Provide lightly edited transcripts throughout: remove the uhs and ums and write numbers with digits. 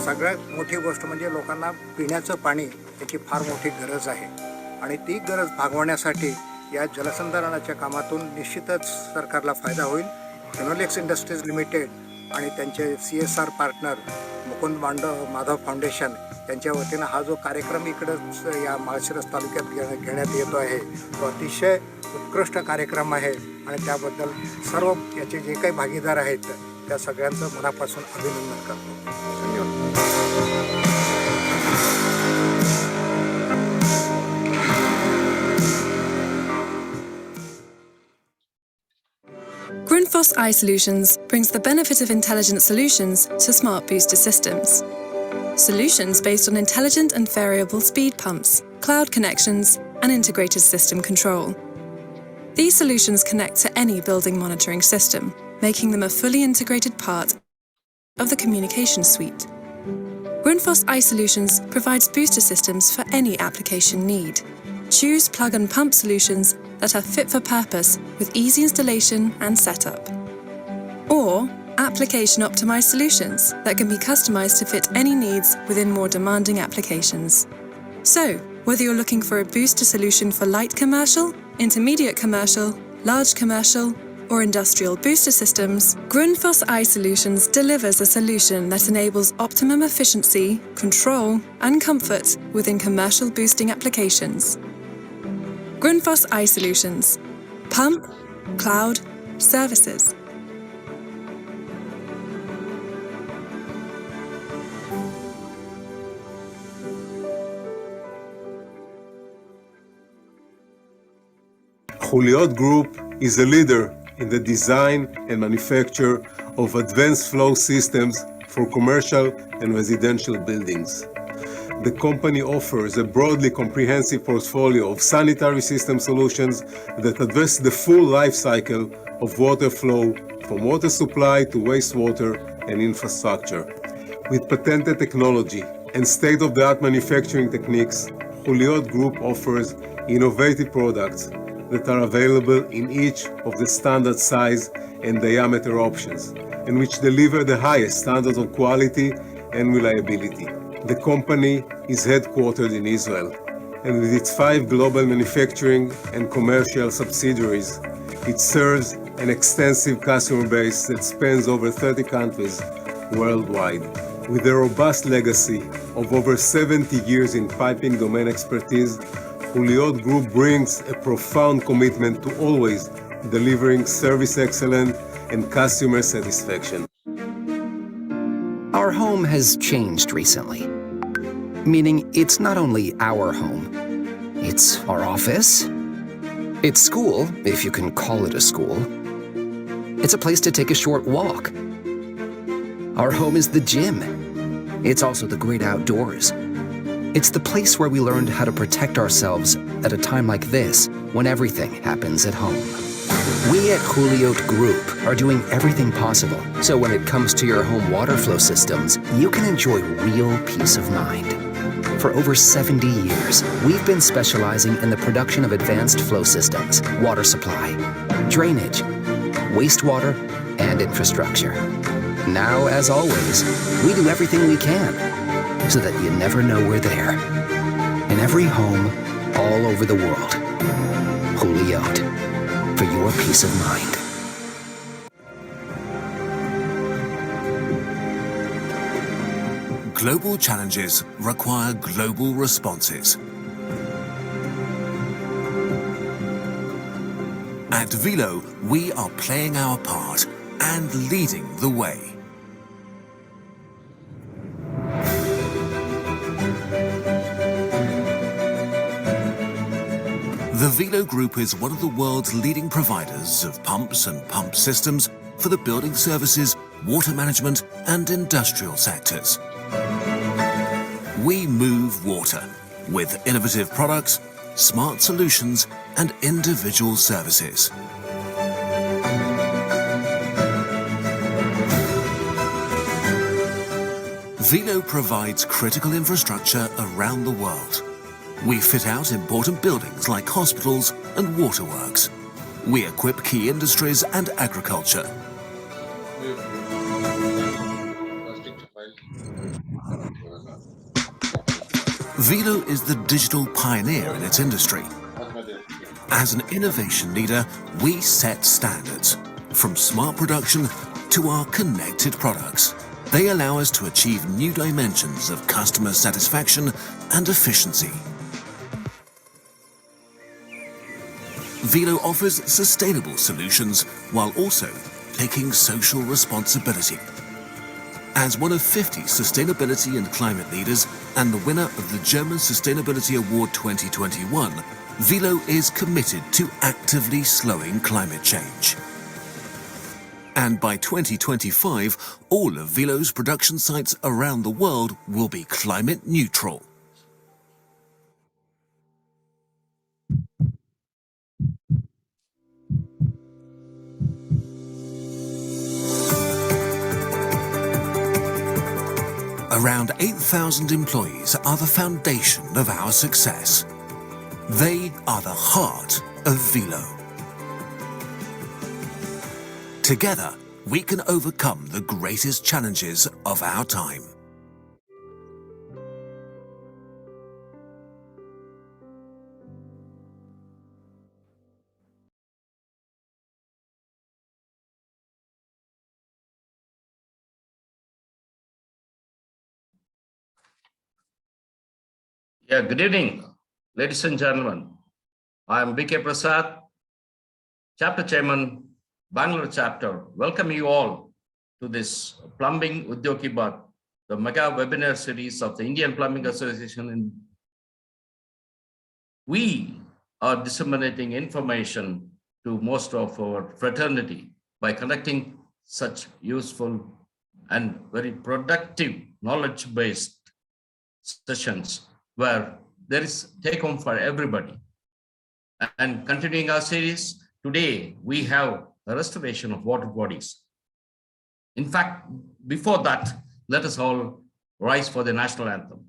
सगळ्यात मोठी गोष्ट म्हणजे लोकांना पिण्याचं पाणी याची फार मोठी गरज आहे आणि ती गरज भागवण्यासाठी या जलसंधारणाच्या कामातून निश्चितच सरकारला फायदा होईल. फिनोलेक्स इंडस्ट्रीज लिमिटेड आणि त्यांचे CSR partner Mukund Madhav foundation यांच्या वतीनं हा जो कार्यक्रम इकडं या माळशिरस तालुक्यात घेण्यात येतो आहे तो अतिशय उत्कृष्ट कार्यक्रम आहे आणि त्याबद्दल सर्व याचे जे काही भागीदार आहेत त्या सगळ्यांचं मनापासून अभिनंदन करतो. धन्यवाद. Grundfos iSolutions brings the benefit of intelligent solutions to smart booster systems. Solutions based on intelligent and variable speed pumps, cloud connections, and integrated system control. These solutions connect to any building monitoring system, making them a fully integrated part of the communication suite. Grundfos iSolutions provides booster systems for any application need. Choose plug and pump solutions that are fit for purpose with easy installation and setup. Or application optimized solutions that can be customized to fit any needs within more demanding applications. So, Whether you're looking for a booster solution for light commercial, intermediate commercial, large commercial, or industrial booster systems, Grundfos iSolutions delivers a solution that enables optimum efficiency, control, and comfort within commercial boosting applications. Grundfos iSolutions. Pump, cloud, services. Udyog Group is a leader in the design and manufacture of advanced flow systems for commercial and residential buildings. The company offers a broadly comprehensive portfolio of sanitary system solutions that address the full life cycle of water flow, from water supply to wastewater and infrastructure. With patented technology and state-of-the-art manufacturing techniques, Udyog Group offers innovative products that are available in each of the standard size and diameter options, and which deliver the highest standards of quality and reliability. The company is headquartered in Israel, and with its 5 global manufacturing and commercial subsidiaries, it serves an extensive customer base that spans over 30 countries worldwide. With a robust legacy of over 70 years in piping domain expertise, Udyog Group brings a profound commitment to always delivering service excellence and customer satisfaction. Our home has changed recently, meaning it's not only our home, it's our office, it's school, if you can call it a school, it's a place to take a short walk. Our home is the gym. It's also the great outdoors. It's the place where we learned how to protect ourselves at a time like this, when everything happens at home. We at Udyog Group are doing everything possible, so when it comes to your home water flow systems, you can enjoy real peace of mind. For over 70 years, we've been specializing in the production of advanced flow systems, water supply, drainage, wastewater, and infrastructure. Now, as always, we do everything we can, so that you never know we're there. In every home, all over the world. Udyog, for your peace of mind. Global challenges require global responses. At Velo, we are playing our part and leading the way. The Velo Group is one of the world's leading providers of pumps and pump systems for the building services, water management, and industrial sectors. We move water with innovative products, smart solutions, and individual services. Velo provides critical infrastructure around the world. We fit out important buildings like hospitals and waterworks. We equip key industries and agriculture. Velo is the digital pioneer in its industry. As an innovation leader, we set standards, from smart production to our connected products. They allow us to achieve new dimensions of customer satisfaction and efficiency. Velo offers sustainable solutions while also taking social responsibility. As one of 50 sustainability and climate leaders and the winner of the German Sustainability Award 2021, Velo is committed to actively slowing climate change. And by 2025, all of Velo's production sites around the world will be climate neutral. Around 8,000 employees are the foundation of our success. They are the heart of Velo. Together, we can overcome the greatest challenges of our time. Yeah, good evening, ladies and gentlemen. I am B.K. Prasad, Chapter Chairman, Bangalore Chapter. Welcome you all to this Plumbing Udyog Baat, the mega webinar series of the Indian Plumbing Association. We are disseminating information to most of our fraternity by conducting such useful and very productive knowledge-based sessions where there is take home for everybody. And continuing our series, today we have the restoration of water bodies. In fact, before that, let us all rise for the national anthem.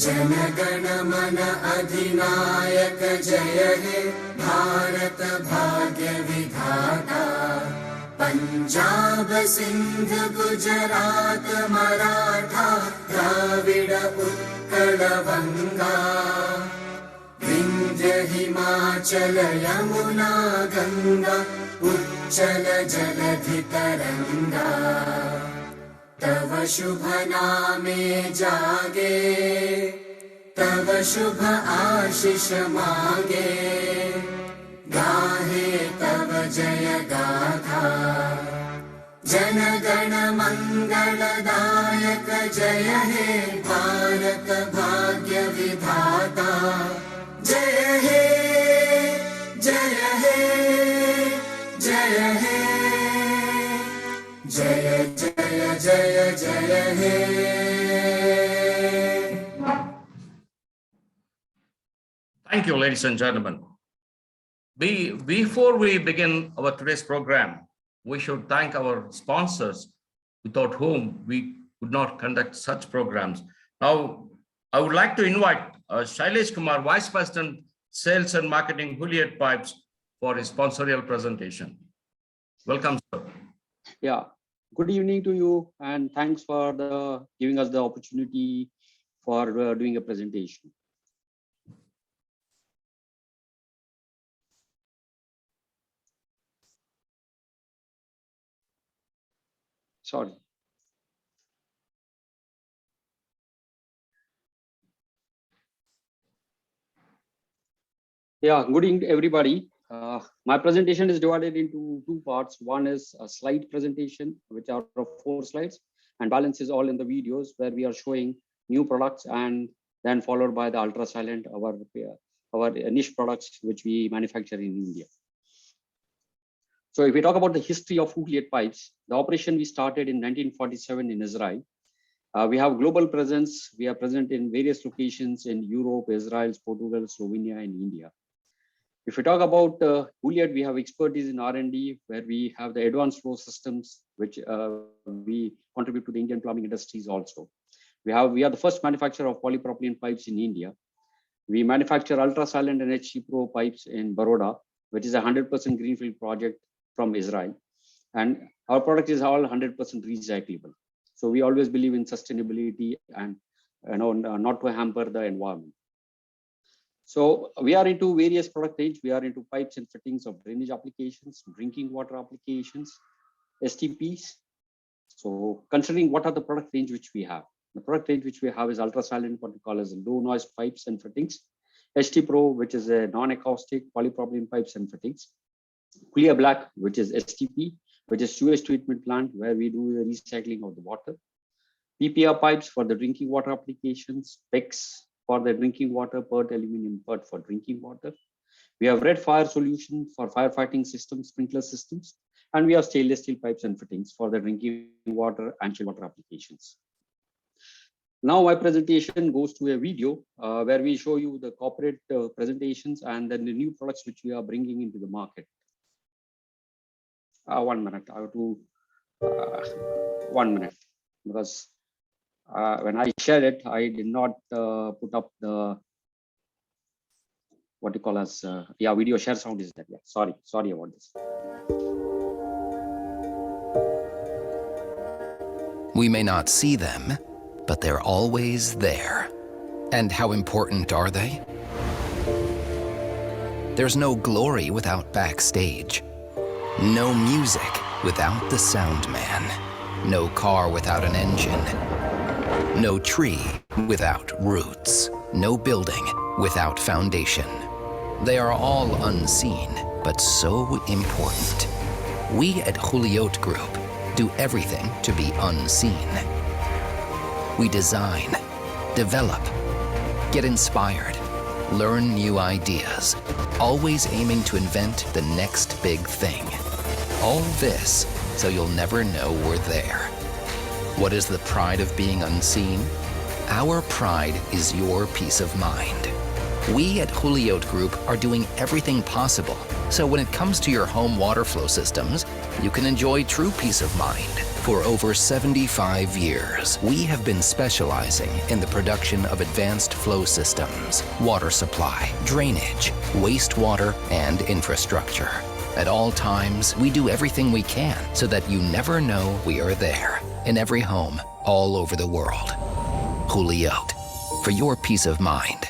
जनगण मन अधिनायक जय हे भारत भाग्य विधाता पंजाब सिंध गुजरात मराठा द्राविड उत्कल बंगा विंध्य हिमाचल यमुना गंगा उच्चल जलधि तरंगा तव शुभ नामे जागे तव शुभ आशीष मांगे गाहे तव जय गाथा जन गण मंगलदायक जय हे भारत भाग्य विधाता जय हे जय हे जय हे जय जय जय जय हे. Thank you, ladies and gentlemen. Before we begin our today's program, we should thank our sponsors without whom we could not conduct such programs. Now, I would like to invite Shailesh Kumar, Vice President, Sales and Marketing, Udyog Pipes, for his sponsorial presentation. Welcome, sir. Yeah, good evening to you, and thanks for giving us the opportunity for doing a presentation. Sorry. Yeah, good evening, everybody. My presentation is divided into two parts. One is a slide presentation, which are of 4 slides, and balance is all in the videos where we are showing new products, and then followed by the ultra silent, our niche products which we manufacture in India. So if we talk about the history of Udyog Pipes, the operation we started in 1947 in Israel. We have global presence. We are present in various locations in Europe, Israel, Portugal, Slovenia, and India. If we talk about Udyog, we have expertise in R&D, where we have the advanced flow systems, which we contribute to the Indian plumbing industries also. We are the first manufacturer of polypropylene pipes in India. We manufacture ultra silent and HT Pro pipes in Baroda, which is a 100% greenfield project from Israel. And our product is all 100% recyclable. So we always believe in sustainability and not to hamper the environment. So we are into various product range. We are into pipes and fittings of drainage applications, drinking water applications, STPs. So considering what are the product range which we have, the product range which we have is ultra silent, what we call as low noise pipes and fittings, HT Pro, which is a non-acoustic polypropylene pipes and fittings, Clear Black, which is STP, which is sewage treatment plant where we do the recycling of the water, PPR pipes for the drinking water applications, PEX for the drinking water, PERT aluminum PERT for drinking water. We have red fire solution for firefighting systems, sprinkler systems, and we have stainless steel pipes and fittings for the drinking water and chill water applications. Now my presentation goes to a video where we show you the corporate presentations and then the new products which we are bringing into the market. 1 minute, I have to 1 minute, because when I shared it, I did not put up the what you call as video share sound is that. Yeah, sorry about this. We may not see them, but they're always there. And how important are they? There's no glory without backstage. No music without the sound man. No car without an engine. No tree without roots. No building without foundation. They are all unseen, but so important. We at Udyog Group do everything to be unseen. We design, develop, get inspired, learn new ideas, always aiming to invent the next big thing. All this so you'll never know we're there. What is the pride of being unseen? Our pride is your peace of mind. We at Udyog Group are doing everything possible, so when it comes to your home water flow systems, you can enjoy true peace of mind. For over 75 years, we have been specializing in the production of advanced flow systems, water supply, drainage, wastewater, and infrastructure. At all times, we do everything we can so that you never know we are there, in every home, all over the world. Udyog, for your peace of mind.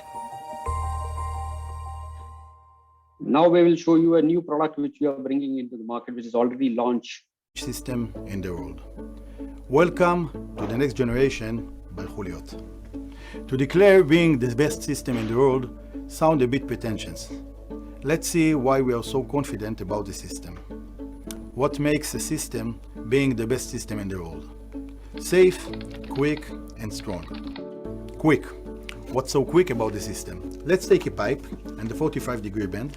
Now we will show you a new product which we are bringing into the market, which is already launched. System in the world. Welcome to the next generation by Udyog. To declare being the best system in the world sounds a bit pretentious. Let's see why we are so confident about the system. What makes a system being the best system in the world? Safe, quick, and strong. Quick. What's so quick about the system? Let's take a pipe and the 45-degree bend.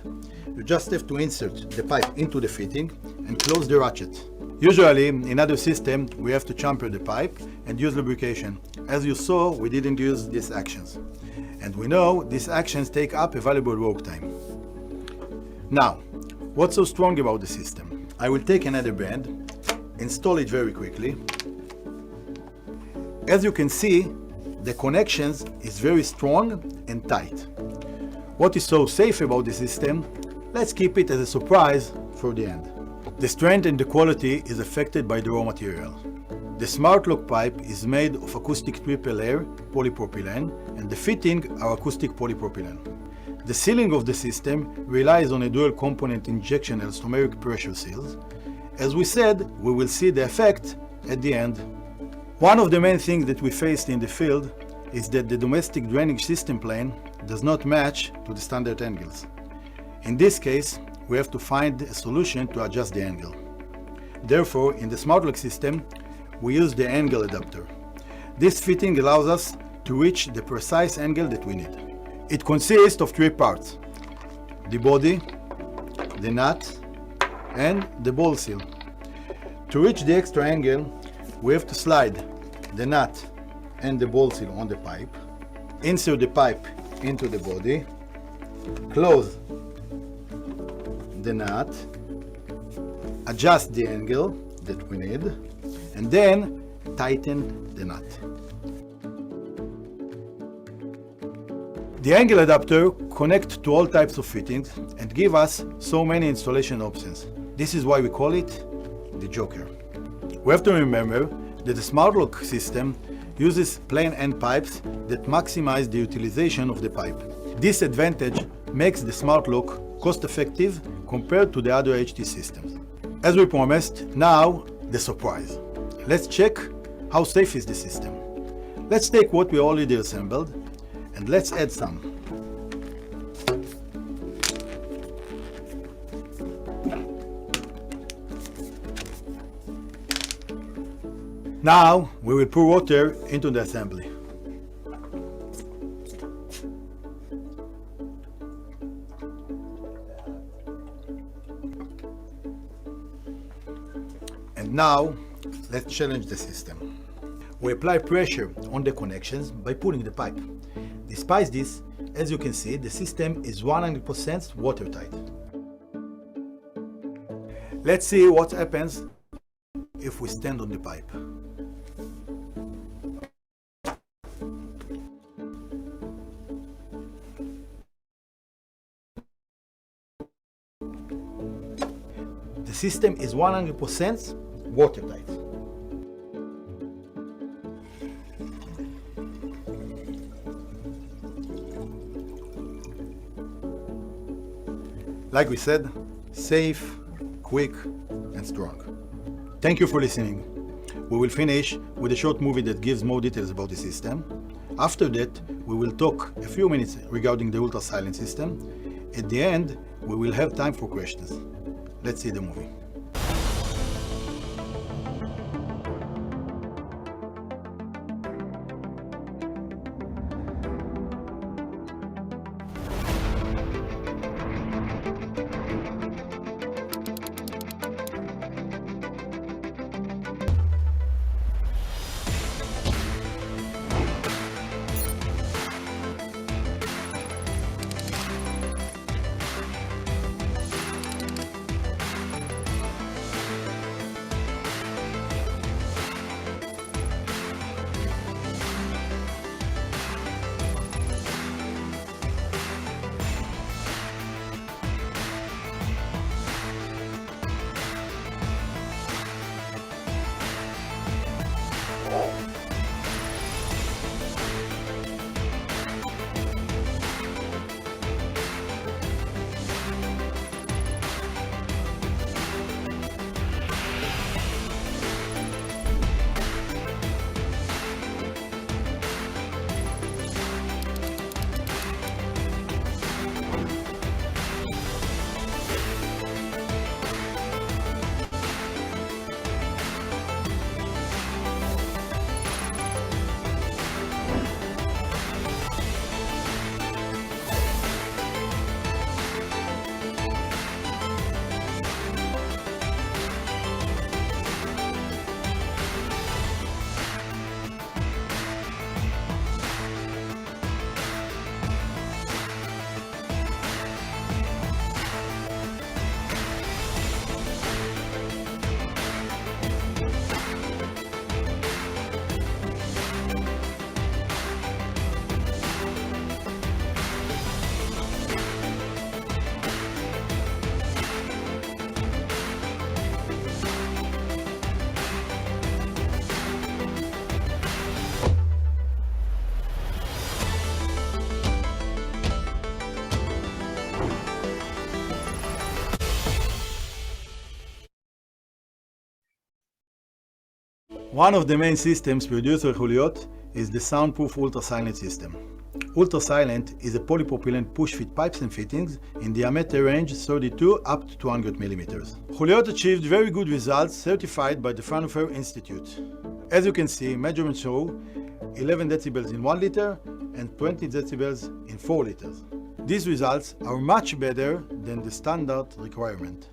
You just have to insert the pipe into the fitting and close the ratchet. Usually, in other systems, we have to chamfer the pipe and use lubrication. As you saw, we didn't use these actions. And we know these actions take up a valuable work time. Now, what's so strong about the system? I will take another bend, install it very quickly. As you can see, the connections is very strong and tight. What is so safe about the system? Let's keep it as a surprise for the end. The strength and the quality is affected by the raw material. The smart lock pipe is made of acoustic triple layer polypropylene and the fitting are acoustic polypropylene. The sealing of the system relies on a dual component injection elastomeric pressure seals. As we said, we will see the effect at the end. One of the main things that we faced in the field is that the domestic drainage system plane does not match to the standard angles. In this case, we have to find a solution to adjust the angle. Therefore, in the smart lock system, we use the angle adapter. This fitting allows us to reach the precise angle that we need. It consists of three parts: the body, the nut, and the ball seal. To reach the extra angle, we have to slide the nut and the ball seal on the pipe, insert the pipe into the body, close the nut, adjust the angle that we need, and then tighten the nut. The angle adapter connects to all types of fittings and give us so many installation options. This is why we call it the Joker. We have to remember that the smart lock system uses plain end pipes that maximize the utilization of the pipe. This advantage makes the smart lock cost-effective compared to the other HT systems. As we promised, now the surprise. Let's check how safe is the system. Let's take what we already assembled and let's add some. Now we will pour water into the assembly. And now let's challenge the system. We apply pressure on the connections by pulling the pipe. Despite this, as you can see, the system is 100% watertight. Let's see what happens if we stand on the pipe. The system is 100% watertight. Like we said, safe, quick, and strong. Thank you for listening. We will finish with a short movie that gives more details about the system. After that, we will talk a few minutes regarding the ultra-silent system. At the end, we will have time for questions. Let's see the movie. One of the main systems produced by Chuliot is the soundproof ultra-silent system. Ultra-silent is a polypropylene push-fit pipes and fittings in diameter range 32 up to 200 millimeters. Chuliot achieved very good results certified by the Fraunhofer Institute. As you can see, measurements show 11 decibels in 1 liter and 20 decibels in 4 liters. These results are much better than the standard requirement.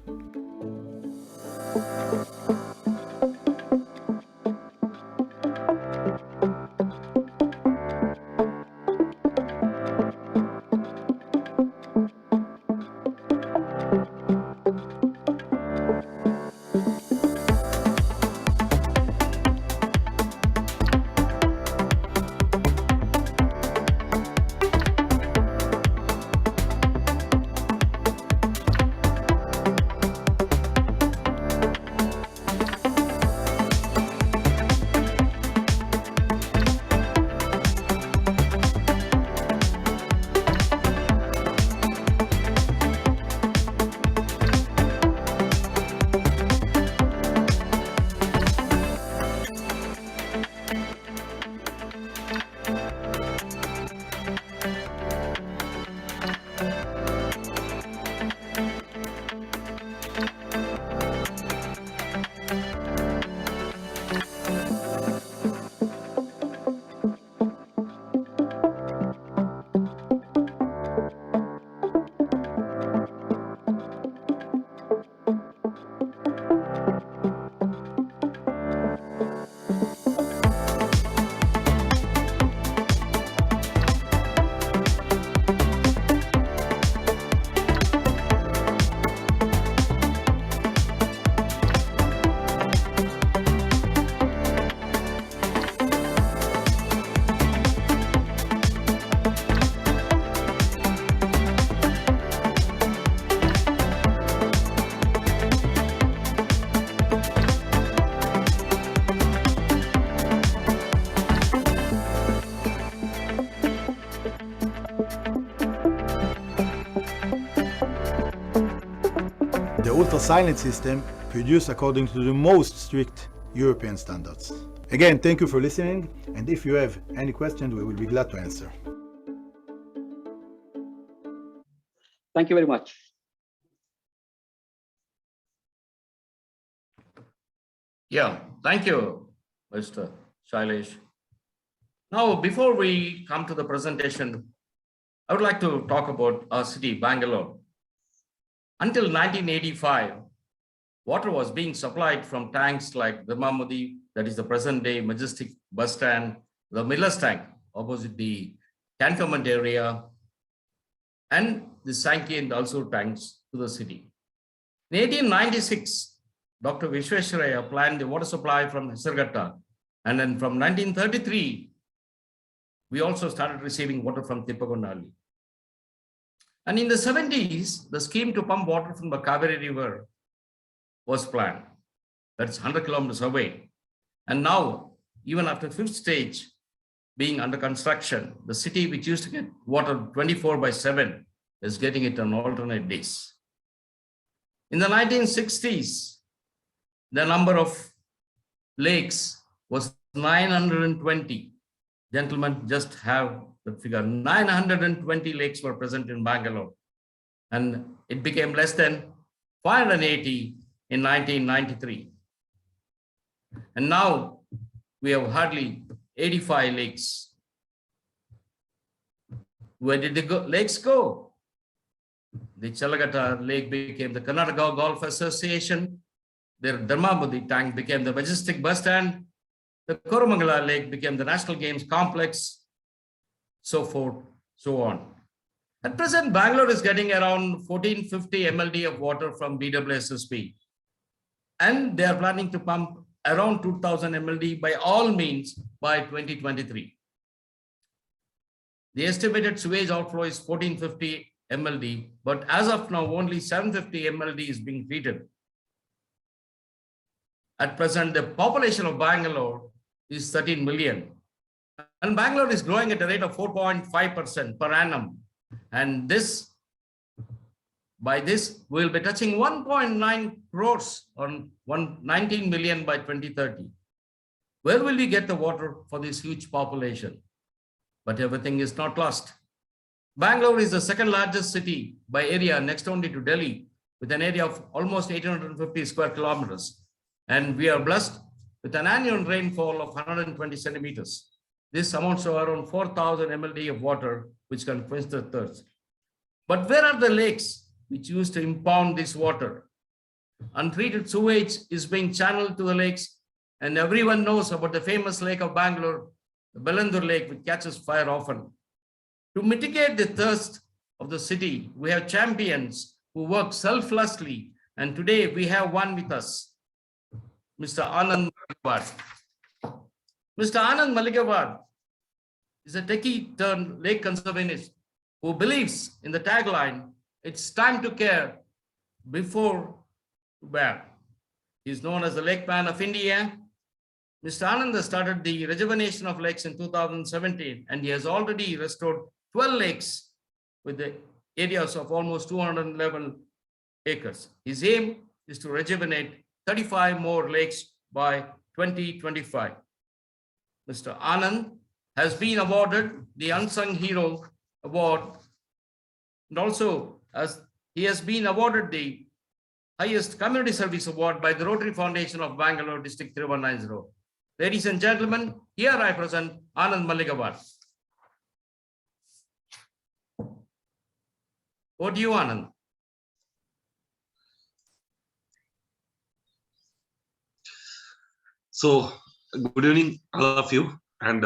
water silent system produced according to the most strict European standards. Again, thank you for listening, and if you have any questions, we will be glad to answer. Thank you very much. Yeah, thank you, Mr. Shailesh. Now, before we come to the presentation, I would like to talk about our city, Bangalore. Until 1985, water was being supplied from tanks like the Dharmamudi, that is the present day Majestic bus stand, the Miller's tank opposite the cantonment area, and the Sankey and also tanks to the city. In 1896, Dr. Vishwesvaraya planned the water supply from Hisarghatta, and then from 1933, we also started receiving water from Tippagonnalli. And in the 70s, the scheme to pump water from the Kaveri River was planned. That's 100 kilometers away. And now, even after fifth stage being under construction, the city which used to get water 24/7 is getting it on alternate days. In the 1960s, the number of lakes was 920. Gentlemen, just have the figure. 920 lakes were present in Bangalore, and it became less than 580 in 1993. And now we have hardly 85 lakes. Where did the lakes go? The Chalagatta Lake became the Karnataka Golf Association. The Dharmamudi tank became the Majestic bus stand. The Koromangala Lake became the National Games Complex, so forth, so on. At present, Bangalore is getting around 1450 MLD of water from BWSSB. And they are planning to pump around 2000 MLD by all means by 2023. The estimated sewage outflow is 1450 MLD, but as of now, only 750 MLD is being treated. At present, the population of Bangalore is 13 million. And Bangalore is growing at a rate of 4.5% per annum. And by this, we'll be touching 1.9 crores on 19 million by 2030. Where will we get the water for this huge population? But everything is not lost. Bangalore is the second largest city by area, next only to Delhi, with an area of almost 850 square kilometers. And we are blessed with an annual rainfall of 120 centimeters. This amounts to around 4,000 MLD of water, which can quench the thirst. But where are the lakes which used to impound this water? Untreated sewage is being channeled to the lakes, and everyone knows about the famous lake of Bangalore, the Belandur Lake, which catches fire often. To mitigate the thirst of the city, we have champions who work selflessly, and today we have one with us, Mr. Anand Malligavad. Mr. Anand Malligavad is a techie turned lake conservationist who believes in the tagline, "It's time to care before to bear." He is known as the Lake Man of India. Mr. Anand started the rejuvenation of lakes in 2017, and he has already restored 12 lakes with the areas of almost 211 acres. His aim is to rejuvenate 35 more lakes by 2025. Mr. Anand has been awarded the Unsung Hero Award, and also he has been awarded the highest community service award by the Rotary Foundation of Bangalore District 3190. Ladies and gentlemen, here I present Anand Malligavad. Over to you, Anand. So, good evening, all of you, and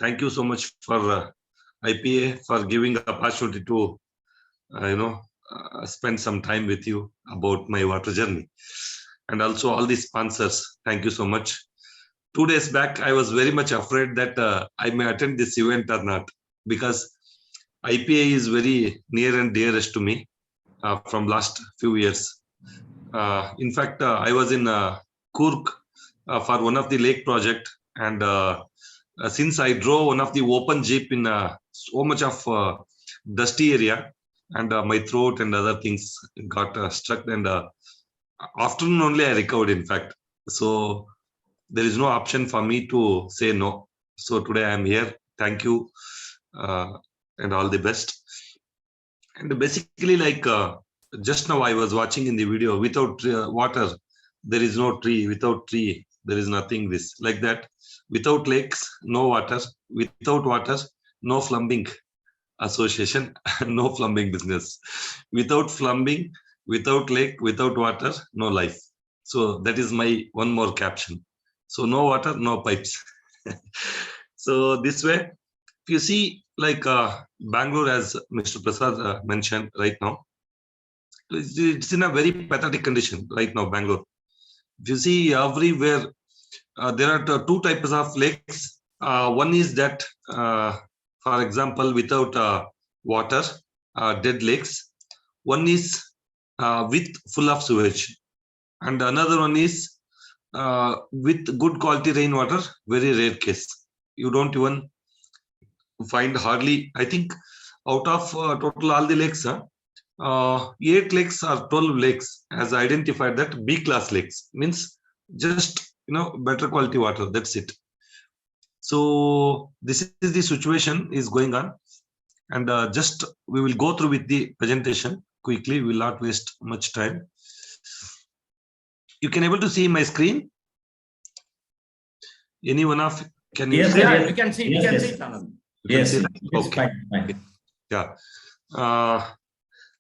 thank you so much for IPA for giving the opportunity to, spend some time with you about my water journey, and also all the sponsors. Thank you so much. 2 days back, I was very much afraid that I may attend this event or not, because IPA is very near and dearest to me from last few years. In fact, I was in Kurk for one of the lake project, and since I drove one of the open jeep in so much of dusty area, and my throat and other things got struck, and afternoon only I recovered, in fact. So there is no option for me to say no. So today I am here. Thank you, and all the best. And basically, like just now I was watching in the video, without water, there is no tree. Without tree, there is nothing. This like that. Without lakes, no water. Without water, no plumbing association, no plumbing business. Without plumbing, without lake, without water, no life. So that is my one more caption. So no water, no pipes. So this way, if you see, like Bangalore, as Mr. Prasad mentioned right now, it's in a very pathetic condition right now, Bangalore. If you see everywhere, there are two types of lakes. One is that, for example, without water, dead lakes. One is with full of sewage, and another one is with good quality rainwater. Very rare case. You don't even find hardly. I think out of total all the lakes, 8 lakes or 12 lakes has identified that B class lakes, means just better quality water. That's it. So this is the situation is going on, and just we will go through with the presentation quickly. We will not waste much time. You can able to see my screen. Any one of can you? Yes, see? yeah, we can see. We can see, Anand. Yes. It's Okay. fine. Yeah.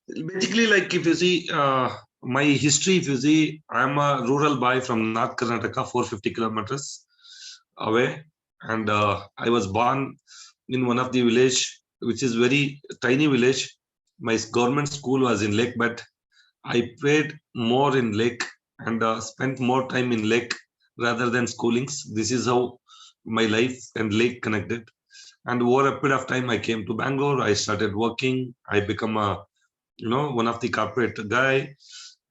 Basically, like if you see my history, if you see, I'm a rural boy from North Karnataka, 450 kilometers away, and I was born in one of the village, which is very tiny village. My government school was in lake, but I played more in lake and spent more time in lake rather than schoolings. This is how my life and lake connected. And over a period of time, I came to Bangalore. I started working. I become a one of the corporate guy,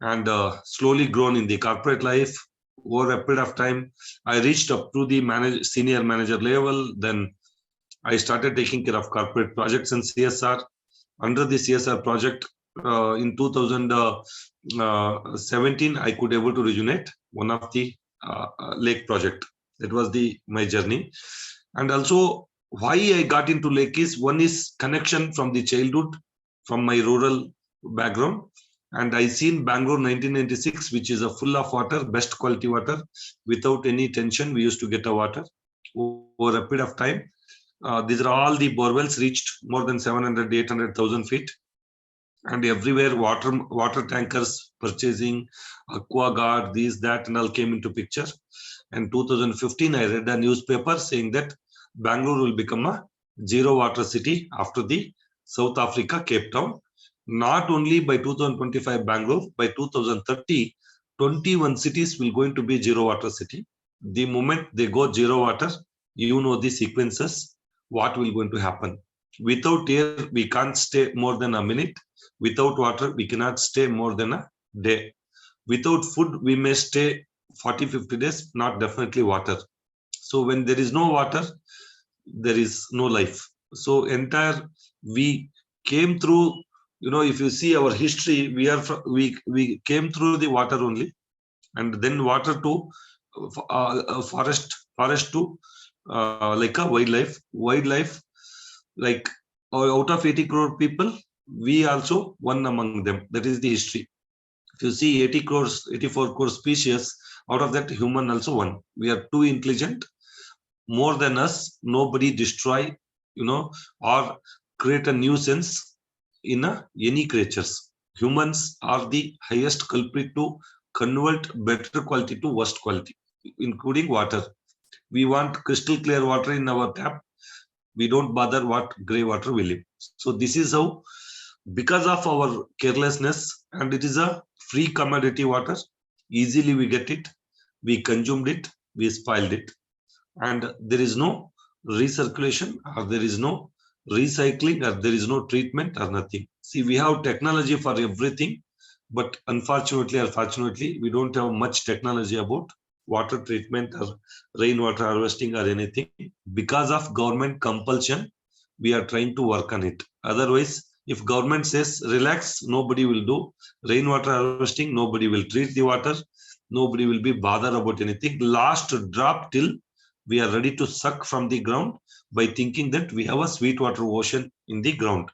and slowly grown in the corporate life. Over a period of time, I reached up to the senior manager level. Then I started taking care of corporate projects and CSR. Under the CSR project, in 2017, I could able to rejuvenate one of the lake project. That was my journey. And also, why I got into lake is, one is connection from the childhood, from my rural background, and I seen Bangalore 1996, which is a full of water, best quality water, without any tension. We used to get a water over a period of time. These are all the borewells reached more than 700, 800,000 feet, and everywhere water tankers purchasing, aqua guard, these, that, and all came into picture. And 2015, I read a newspaper saying that Bangalore will become a zero water city after the South Africa, Cape Town. Not only by 2025 Bangalore, by 2030, 21 cities will going to be zero water city. The moment they go zero water, the sequences, what will going to happen. Without air, we can't stay more than a minute. Without water, we cannot stay more than a day. Without food, we may stay 40-50 days, not definitely water. So when there is no water, there is no life. So we came through, if you see our history, we came through the water only, and then water to forest to like a wildlife, like out of 80 crore people, we also one among them. That is the history. If you see 84 crore species, out of that human also one. We are too intelligent, more than us. Nobody destroy, or create a nuisance in any creatures. Humans are the highest culprit to convert better quality to worst quality, including water. We want crystal clear water in our tap. We don't bother what gray water we live. So this is how, because of our carelessness, and it is a free commodity water, easily we get it, we consumed it, we spoiled it, and there is no recirculation, or there is no recycling, or there is no treatment or nothing. See, we have technology for everything, but unfortunately or fortunately, we don't have much technology about water treatment or rainwater harvesting or anything. Because of government compulsion, we are trying to work on it. Otherwise, If government says relax, nobody will do rainwater harvesting, nobody will treat the water, nobody will be bothered about anything. Last drop till we are ready to suck from the ground by thinking that we have a sweetwater ocean in the ground.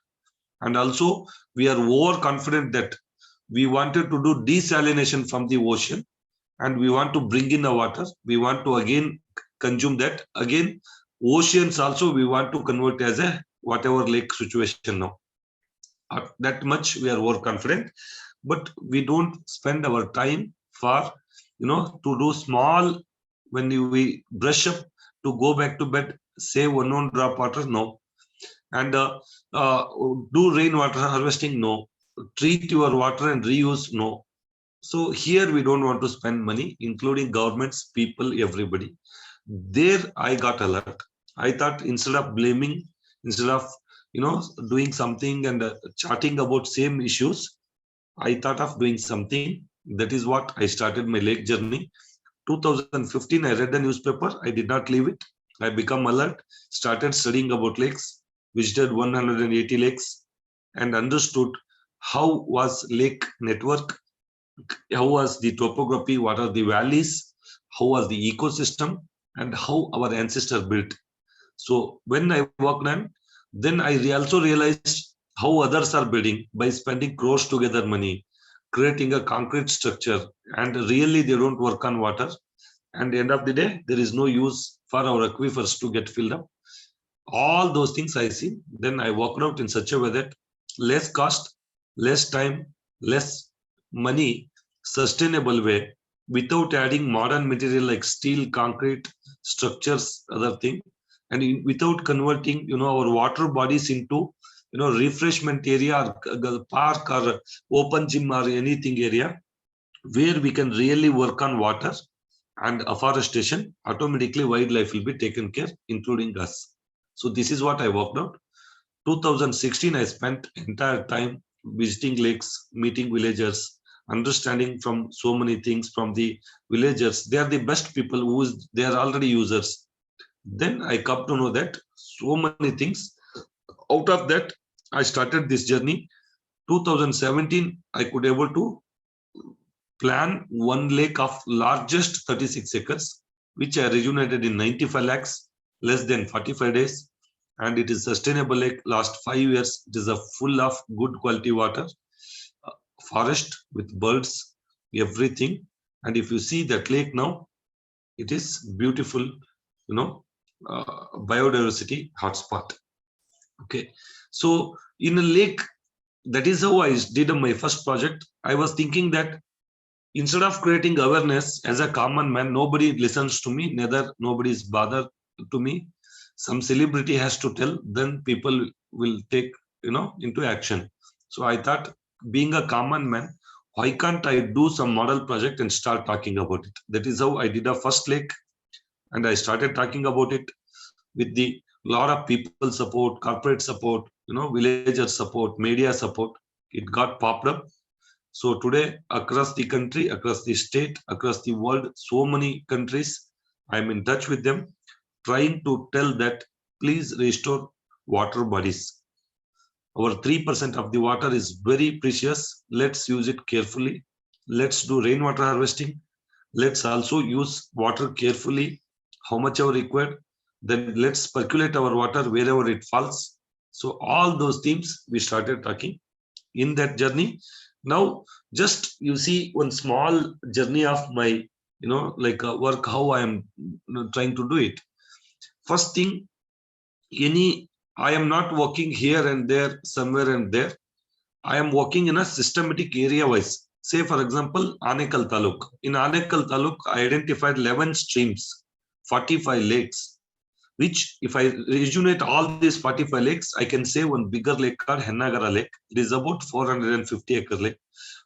And also we are overconfident that we wanted to do desalination from the ocean and we want to bring in the water. We want to again consume that. Again, oceans also we want to convert as a whatever lake situation now. That much we are overconfident, but we don't spend our time for, to do small, when we brush up to go back to bed, save one drop water, no. And do rainwater harvesting, no. Treat your water and reuse, no. So here we don't want to spend money, including governments, people, everybody. There I got alert. I thought instead of blaming, instead of doing something and chatting about same issues, I thought of doing something. That is what I started my lake journey. 2015, I read the newspaper. I did not leave it. I become alert, started studying about lakes, visited 180 lakes, and understood how was lake network, how was the topography, what are the valleys, how was the ecosystem, and how our ancestors built. So when I worked on, then I also realized how others are building by spending crores together money, creating a concrete structure, and really they don't work on water. And at the end of the day, there is no use for our aquifers to get filled up. All those things I see. Then I worked out in such a way that less cost, less time, less money, sustainable way, without adding modern material like steel, concrete, structures, other thing, and without converting our water bodies into refreshment area or park or open gym or anything area where we can really work on water and afforestation. Automatically wildlife will be taken care, including us. So this is what I worked out. 2016 I spent entire time visiting lakes, meeting villagers, understanding from so many things from the villagers. They are the best people they are already users. Then I come to know that so many things. Out of that, I started this journey. 2017, I could able to plan one lake of largest 36 acres, which I rejuvenated in 95 lakhs, less than 45 days. And it is sustainable lake. Last 5 years, it is a full of good quality water, forest with birds, everything. And if you see that lake now, it is beautiful, biodiversity hotspot. Okay, so in a lake, that is how I did my first project. I was thinking that instead of creating awareness as a common man, nobody listens to me, neither nobody is bothered to me. Some celebrity has to tell, then people will take into action. So I thought, being a common man, why can't I do some model project and start talking about it? That is how I did a first lake. And I started talking about it with the lot of people support, corporate support, villager support, media support. It got popped up. So today, across the country, across the state, across the world, so many countries, I'm in touch with them, trying to tell that please restore water bodies. Our 3% of the water is very precious. Let's use it carefully. Let's do rainwater harvesting. Let's also use water carefully, how much are required. Then let's percolate our water wherever it falls. So all those themes we started talking in that journey. Now, just you see one small journey of my, work, how I am trying to do it. First thing, I am not working here and there, somewhere and there. I am working in a systematic area wise. Say, for example, Anekal Taluk. In Anekal Taluk, I identified 11 streams, 45 lakes, which if I rejuvenate all these 45 lakes, I can say one bigger lake called Hennagara Lake. It is about 450 acre lake.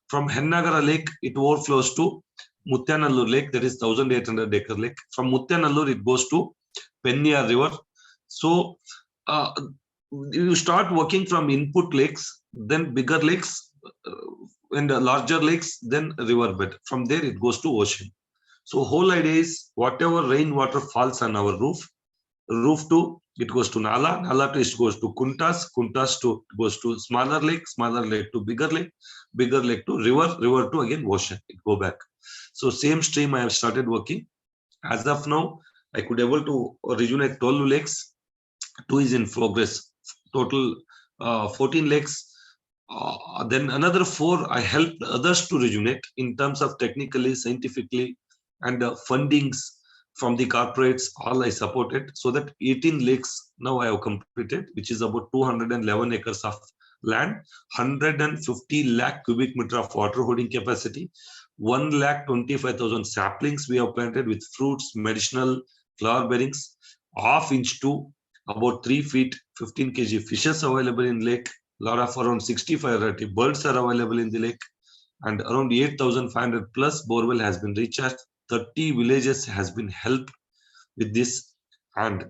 From Hennagara Lake, it overflows to Mutyanallur Lake, that is 1800 acre lake. From Mutyanallur, it goes to Penniya River. So you start working from input lakes, then bigger lakes, and larger lakes, then riverbed. From there, it goes to ocean. So whole idea is whatever rainwater falls on our roof, roof to, it goes to Nala, Nala to it goes to Kuntas, Kuntas to goes to smaller lake to bigger lake to river, river to again ocean, it go back. So same stream I have started working. As of now, I could able to rejuvenate 12 lakes, 2 is in progress, total 14 lakes. Then another 4 I helped others to rejuvenate in terms of technically, scientifically, and fundings from the corporates, all I supported, so that 18 lakes now I have completed, which is about 211 acres of land, 150 lakh cubic meter of water holding capacity, 1,25,000 saplings we have planted with fruits, medicinal, flower bearings, half-inch to about 3 feet, 15 kg fishes available in lake, lot of around 65 variety birds are available in the lake, and around 8,500 plus borewell has been recharged. 30 villages has been helped with this, and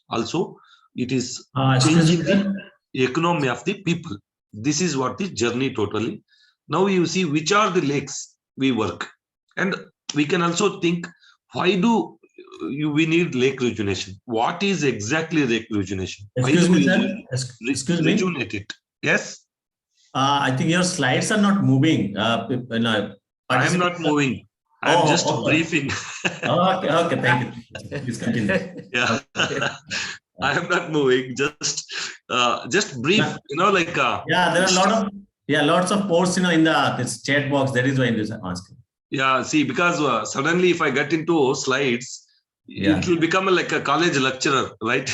also it is changing the economy of the people. This is what the journey totally. Now you see which are the lakes we work, and we can also think, why do we need lake rejuvenation? What is exactly lake rejuvenation? Excuse me, sir. Excuse me. Rejuvenate it. Yes. I think your slides are not moving. I am not moving. I am just briefing. Okay, thank you. Please continue. Yeah. I am not moving. Just brief. Yeah. You know, like yeah, there are lots of posts, in this chat box. That is why I'm asking. Yeah, see, because suddenly if I get into slides, it will become like a college lecturer, right?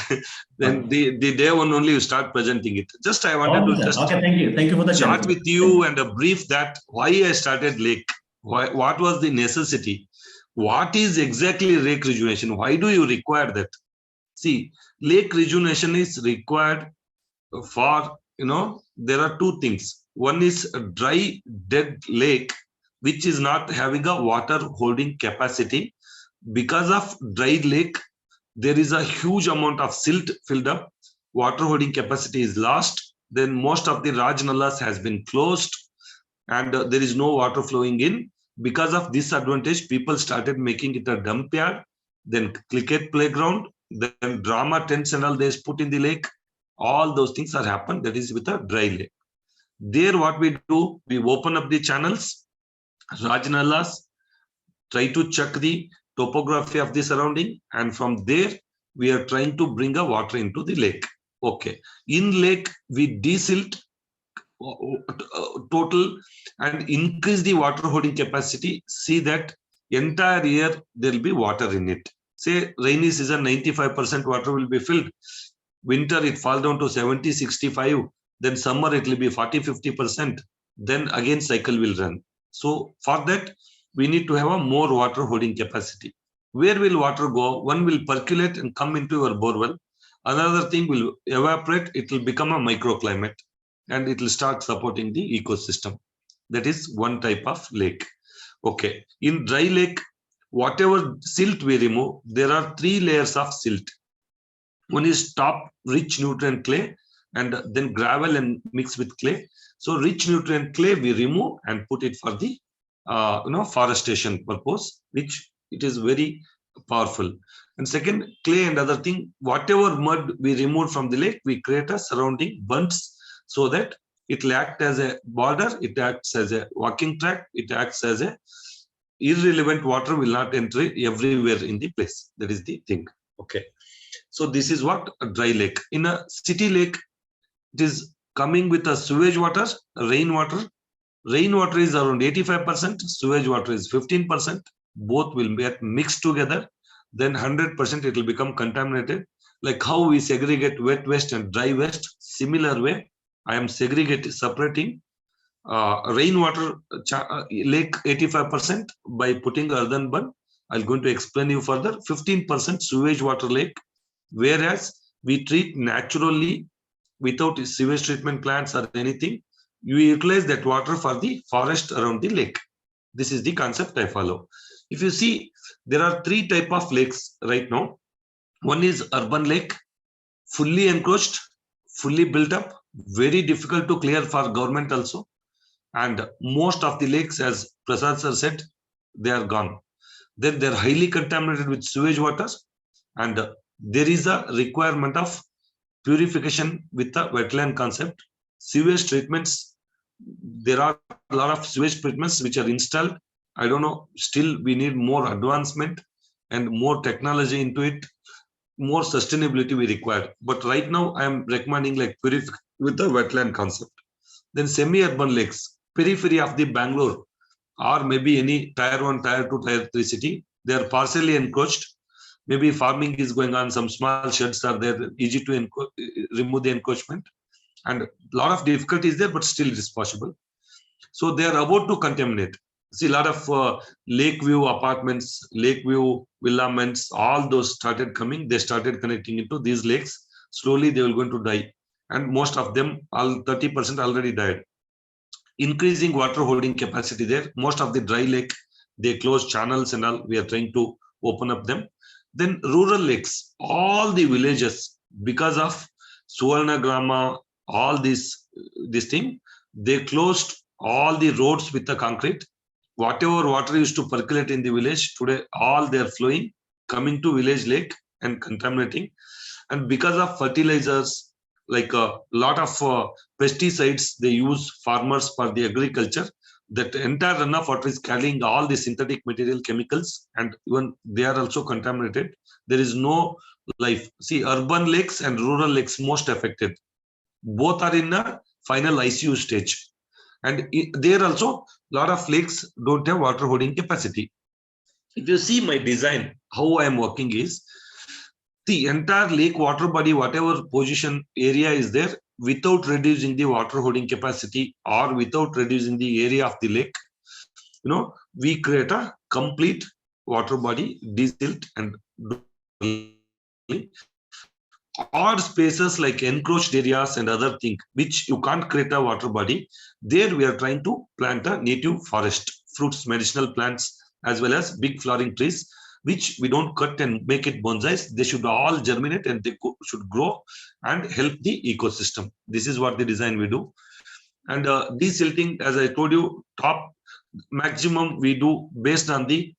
Then the day one only you start presenting it. Just I wanted to just thank you for the chat with you and a brief that why I started lake, what was the necessity, what is exactly lake rejuvenation, why do you require that? See, lake rejuvenation is required for, there are 2 things. One is a dry, dead lake, which is not having a water holding capacity. Because of dry lake, there is a huge amount of silt filled up, water holding capacity is lost, then most of the Raj Nalas has been closed, and there is no water flowing in. Because of this advantage, people started making it a dump yard, then cricket playground, then drama tents and all they put in the lake. All those things are happened. That is with a dry lake. There what we do, we open up the channels, Raj Nalas, try to check the topography of the surrounding, and from there we are trying to bring a water into the lake. Okay, in lake we desilt total and increase the water holding capacity. See that entire year there will be water in it. Say rainy season 95% water will be filled, winter it fall down to 70-65, then summer it will be 40-50%, then again cycle will run. So for that we need to have a more water holding capacity. Where will water go? One will percolate and come into your borewell. Another thing will evaporate. It will become a microclimate and it will start supporting the ecosystem. That is one type of lake. Okay. In dry lake, whatever silt we remove, there are 3 layers of silt. One is top rich nutrient clay, and then gravel and mix with clay. So rich nutrient clay we remove and put it for the forestation purpose, which it is very powerful. And second, clay and other thing, whatever mud we remove from the lake, we create a surrounding bunds so that it will act as a border, it acts as a walking track, it acts as a irrelevant water will not enter everywhere in the place. That is the thing. Okay. So this is what a dry lake. In a city lake, it is coming with a sewage water, rainwater. Rainwater is around 85%, sewage water is 15%. Both will get mixed together. Then 100% it will become contaminated. Like how we segregate wet waste and dry waste, similar way, I am separating rainwater lake 85% by putting earthen bund. I'm going to explain you further. 15% sewage water lake, whereas we treat naturally without sewage treatment plants or anything. You utilize that water for the forest around the lake. This is the concept I follow. If you see, there are 3 types of lakes right now. One is urban lake, fully encroached, fully built up, very difficult to clear for government also. And most of the lakes, as Prasad sir said, they are gone. Then they're highly contaminated with sewage waters, and there is a requirement of purification with the wetland concept. Sewage treatments, there are a lot of sewage treatments which are installed. I don't know, still we need more advancement and more technology into it, more sustainability we require. But right now I am recommending like purification with the wetland concept. Then semi-urban lakes, periphery of the Bangalore or maybe any tier 1, tier 2, tier 3 city, they are partially encroached. Maybe farming is going on, some small sheds are there, easy to remove the encroachment. And a lot of difficulties there, but still it is possible. So they are about to contaminate. See, a lot of lake view apartments, lake view villaments, all those started coming. They started connecting into these lakes. Slowly they will going to die. And most of them, all 30% already died. Increasing water holding capacity there. Most of the dry lake, they close channels and all. We are trying to open up them. Then rural lakes, all the villages, because of Suvarnagrama, all this thing, they closed all the roads with the concrete. Whatever water used to percolate in the village, today all they are flowing, coming to village lake and contaminating. And because of fertilizers, like a lot of pesticides they use farmers for the agriculture, that entire runoff water is carrying all the synthetic material chemicals, and even they are also contaminated. There is no life. See, urban lakes and rural lakes most affected. Both are in a final ICU stage. And there also, a lot of lakes don't have water holding capacity. If you see my design, how I am working is, the entire lake water body, whatever position area is there, without reducing the water holding capacity or without reducing the area of the lake, we create a complete water body, desilt and odd spaces like encroached areas and other things which you can't create a water body. There we are trying to plant a native forest, fruits, medicinal plants, as well as big flowering trees, which we don't cut and make it bonsais. They should all germinate and they should grow and help the ecosystem. This is what the design we do. And desilting, as I told you, top maximum we do based on the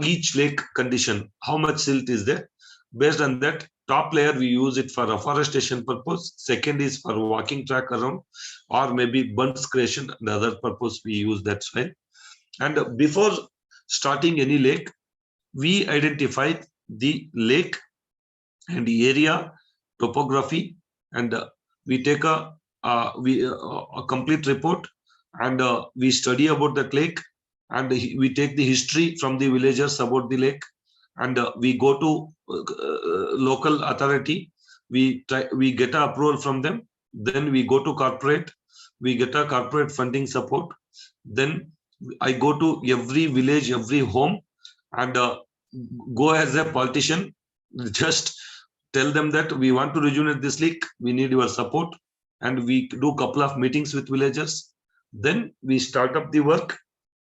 each lake condition, how much silt is there. Based on that, top layer we use it for afforestation purpose. Second is for walking track around, or maybe bunds creation and other purpose we use that soil. And before starting any lake, we identify the lake and the area, topography, and we take a complete report, and we study about that lake, and we take the history from the villagers about the lake, and we go to local authority. We get a approval from them. Then we go to corporate. We get a corporate funding support. Then I go to every village, every home, and go as a politician. Just tell them that we want to rejuvenate this lake. We need your support, and we do a couple of meetings with villagers. Then we start up the work.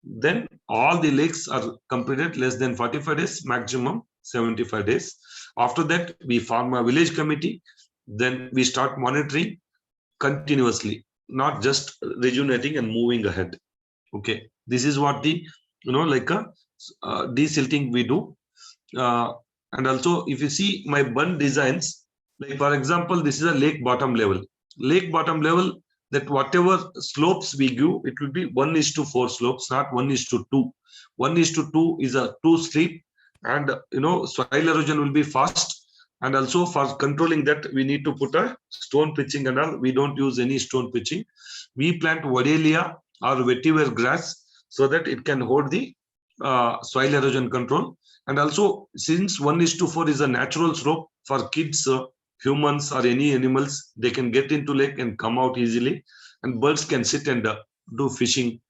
Then all the lakes are completed less than 45 days, maximum 75 days. After that, we form a village committee. Then we start monitoring continuously, not just rejuvenating and moving ahead. Okay, this is what the like a desilting we do. And also, if you see my bund designs, like for example, this is a lake bottom level. Lake bottom level, that whatever slopes we give, it will be 1:4 slopes, not 1:2. 1:2 is a 2 steep, and soil erosion will be fast. And also for controlling that, we need to put a stone pitching and all. We don't use any stone pitching. We plant Wadelia or vetiver grass so that it can hold the soil erosion control. And also, since 1:4 is a natural slope for kids, humans or any animals, they can get into lake and come out easily, and birds can sit and do fishing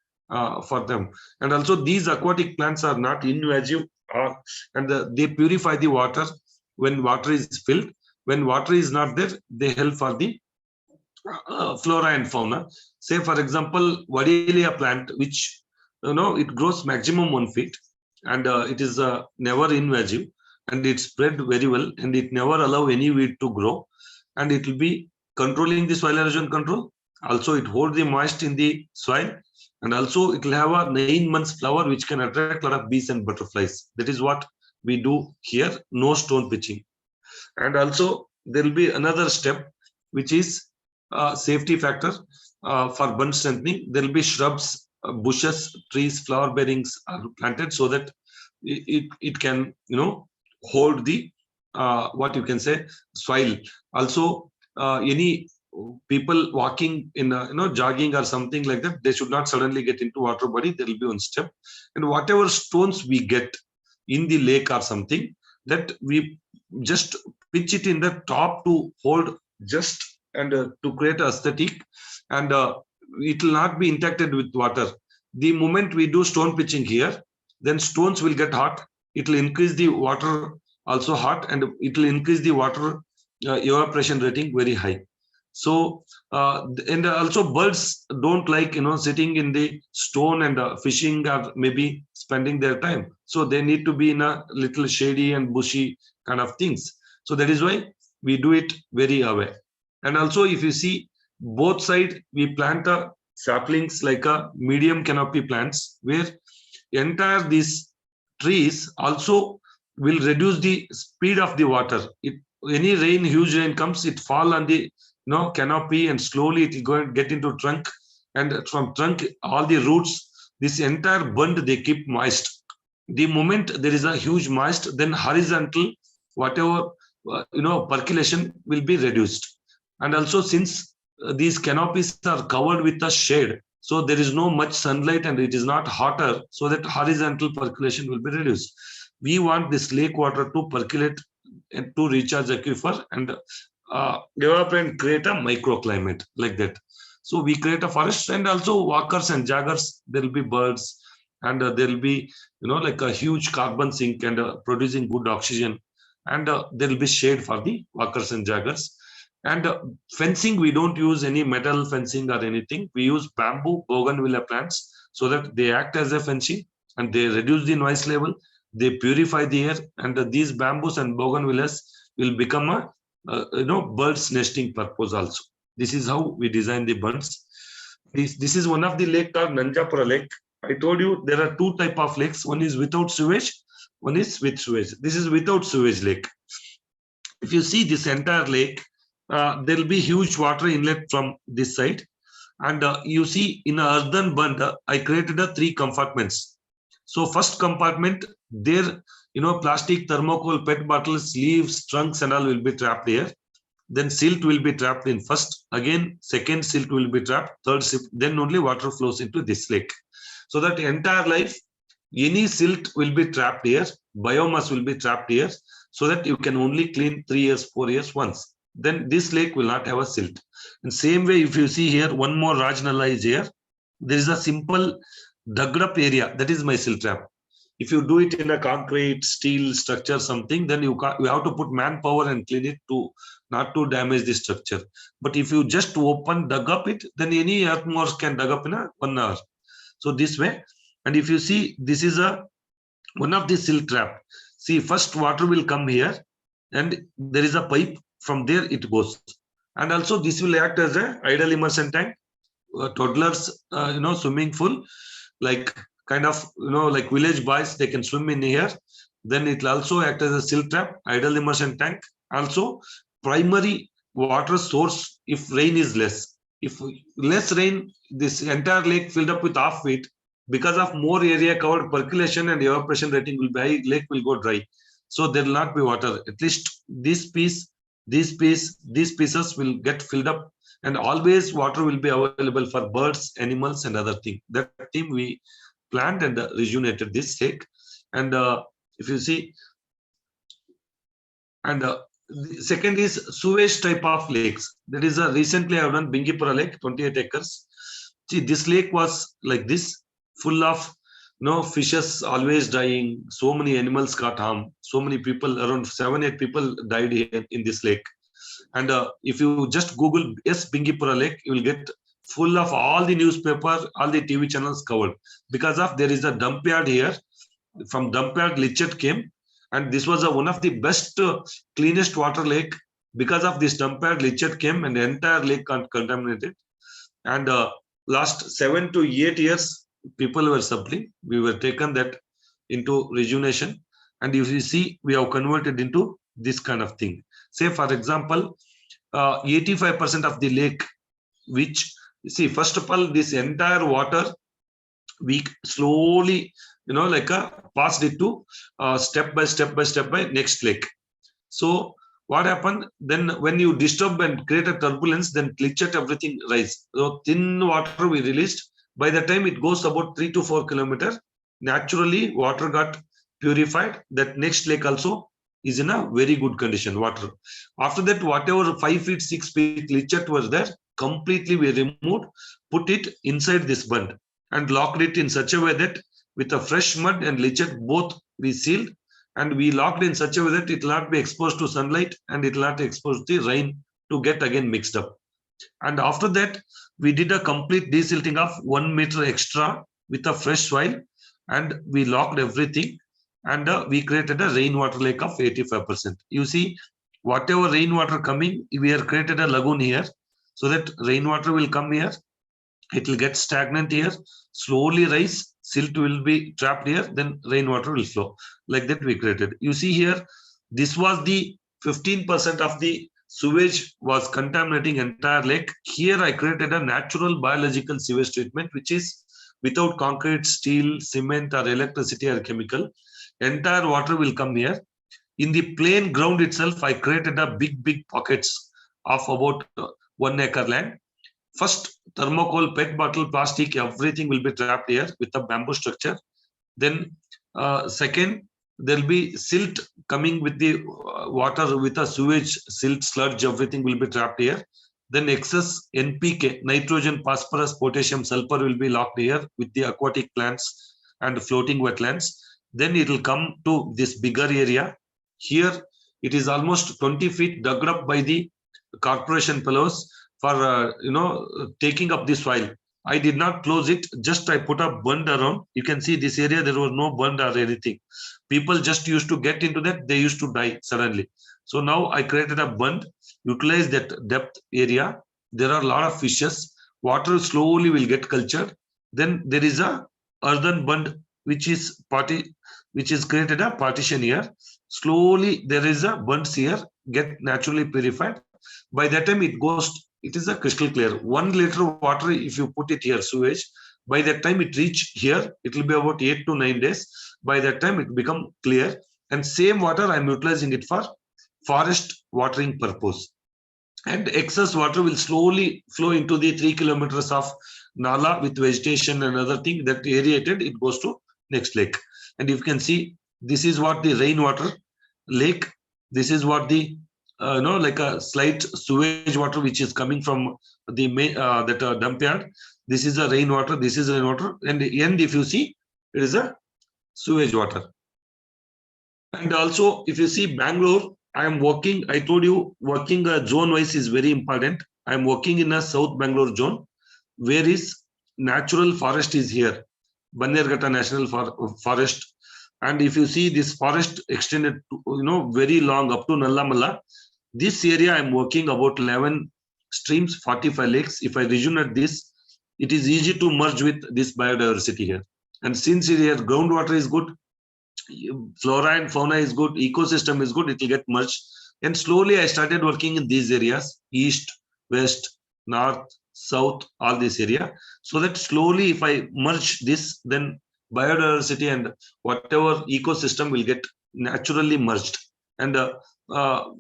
for them. And also, these aquatic plants are not invasive, and they purify the water when water is filled. When water is not there, they help for the flora and fauna. Say for example, Wadelia plant, which it grows maximum 1 feet, and it is never invasive, and it spread very well, and it never allow any weed to grow, and it will be controlling the soil erosion control. Also, it holds the moist in the soil, and also it will have a 9 months flower which can attract a lot of bees and butterflies. That is what we do here. No stone pitching. And also there will be another step, which is safety factor for bund strengthening. There will be shrubs, bushes, trees, flower bearings are planted so that it can, hold the what you can say soil. Also, any people walking in jogging or something like that, they should not suddenly get into water body. There will be one step, and whatever stones we get in the lake or something, that we just pitch it in the top to hold just and to create aesthetic, and it will not be interacted with water. The moment we do stone pitching here, then stones will get hot. It will increase the water also hot, and it will increase the water evaporation rating very high. So and also birds don't like sitting in the stone and fishing or maybe spending their time. So they need to be in a little shady and bushy kind of things. So that is why we do it very away. And also, if you see both side, we plant saplings like a medium canopy plants, where entire these trees also will reduce the speed of the water. Any rain, huge rain comes, it fall on the canopy, and slowly it will go and get into trunk, and from trunk all the roots, this entire bund they keep moist. The moment there is a huge moist, then horizontal whatever percolation will be reduced. And also, since these canopies are covered with a shade, so there is no much sunlight and it is not hotter, so that horizontal percolation will be reduced. We want this lake water to percolate and to recharge aquifer and develop and create a microclimate like that. So we create a forest, and also walkers and joggers, there will be birds, and there will be like a huge carbon sink and producing good oxygen, and there will be shade for the walkers and joggers. And fencing, we don't use any metal fencing or anything. We use bamboo bougainvillea plants, so that they act as a fencing and they reduce the noise level, they purify the air, and these bamboos and bougainvilleas will become a birds nesting purpose also. This is how we design the bunds. This is one of the lake called Nanjapura Lake. I told you there are two type of lakes. One is without sewage, one is with sewage. This is without sewage lake. If you see this entire lake, there will be huge water inlet from this side, and you see in an earthen bund, I created 3 compartments. So first compartment, there plastic, thermocol, PET bottles, leaves, trunks and all will be trapped here. Then silt will be trapped in first, again second silt will be trapped, third silt, then only water flows into this lake. So that entire life, any silt will be trapped here, biomass will be trapped here, so that you can only clean 3 years, 4 years once. Then this lake will not have a silt. In same way, if you see here, one more Rajnala is here. There is a simple dug up area, that is my silt trap. If you do it in a concrete, steel structure, something, then you have to put manpower and clean it to not to damage the structure. But if you just open, dug up it, then any earthworms can dug up in 1 hour. So this way, and if you see, this is one of the silt trap. See, first water will come here, and there is a pipe. From there it goes, and also this will act as a idle immersion tank. Toddlers, swimming pool, like kind of like village boys, they can swim in here. Then it will also act as a silt trap, idle immersion tank. Also, primary water source if rain is less. If less rain, this entire lake filled up with half feet. Because of more area covered, percolation and evaporation rating will be high, lake will go dry. So there will not be water. At least this piece, these pieces will get filled up, and always water will be available for birds, animals and other things. That team we planned and rejuvenated this lake. And if you see, and the second is sewage type of lakes. That is recently I have done Bingipura Lake, 28 acres. See, this lake was like this, full of fishes always dying, so many animals got harmed, so many people, around 7-8 people died here in this lake. And if you just Google Bingipura Lake, you will get full of all the newspaper, all the TV channels covered. Because of there is a dump yard here. From dump yard, lichet came, and this was one of the best, cleanest water lake. Because of this dump yard, lichet came, and the entire lake got contaminated. And last 7 to 8 years, people were suffering. We were taken that into rejuvenation, and if you see, we have converted into this kind of thing. Say, for example, 85% of the lake, which, see, first of all, this entire water, we slowly, passed it to step by step by next lake. So what happened then when you disturb and create a turbulence, then glitchet everything rise. So thin water we released. By the time it goes about 3 to 4 kilometers, naturally water got purified. That next lake also is in a very good condition, water. After that, whatever 5 feet, 6 feet glitchet was there, completely we removed, put it inside this bund and locked it in such a way that with a fresh mud and lichet both we sealed, and we locked in such a way that it will not be exposed to sunlight and it will not expose the rain to get again mixed up. And after that, we did a complete desilting of 1 meter extra with a fresh soil, and we locked everything, and we created a rainwater lake of 85%. You see, whatever rainwater coming, we have created a lagoon here, so that rainwater will come here, it will get stagnant here, slowly rise, silt will be trapped here, then rainwater will flow. Like that we created. You see here, this was the 15% of the sewage was contaminating entire lake. Here I created a natural biological sewage treatment, which is without concrete, steel, cement or electricity or chemical. Entire water will come here. In the plain ground itself, I created a big pockets of about 1 acre land. First, thermocol, PET bottle, plastic, everything will be trapped here with a bamboo structure. Then second, there will be silt coming with the water, with a sewage, silt, sludge, everything will be trapped here. Then excess NPK, nitrogen, phosphorus, potassium, sulfur will be locked here with the aquatic plants and floating wetlands. Then it will come to this bigger area. Here, it is almost 20 feet dug up by the corporation fellows for taking up the soil. I did not close it, just I put a bund around. You can see this area, there was no bund or anything. People just used to get into that, they used to die suddenly. So now I created a bund, utilize that depth area. There are a lot of fishes. Water slowly will get cultured. Then there is a earthen bund which is created a partition here. Slowly there is a bunds here, get naturally purified. By that time it goes, it is a crystal clear. 1 liter of water, if you put it here, sewage, by that time it reach here, it will be about 8 to 9 days. By that time it become clear. And same water I'm utilizing it for forest watering purpose. And excess water will slowly flow into the 3 kilometers of nala with vegetation and other thing that aerated, it goes to next lake. And you can see, this is what the rainwater lake, this is what the like a slight sewage water which is coming from the main dump yard. This is a rainwater, this is rainwater, and the end, if you see, it is a sewage water. And also, if you see Bangalore, I am working, I told you, working zone wise is very important. I am working in a South Bangalore zone, where is natural forest is here, Bannerghatta National Forest. And if you see this forest extended to, very long up to Nallamalla, this area I'm working about 11 streams, 45 lakes. If I rejuvenate this, it is easy to merge with this biodiversity here. And since here groundwater is good, flora and fauna is good, ecosystem is good, it will get merged. And slowly I started working in these areas, east, west, north, south, all this area. So that slowly if I merge this, then biodiversity and whatever ecosystem will get naturally merged. And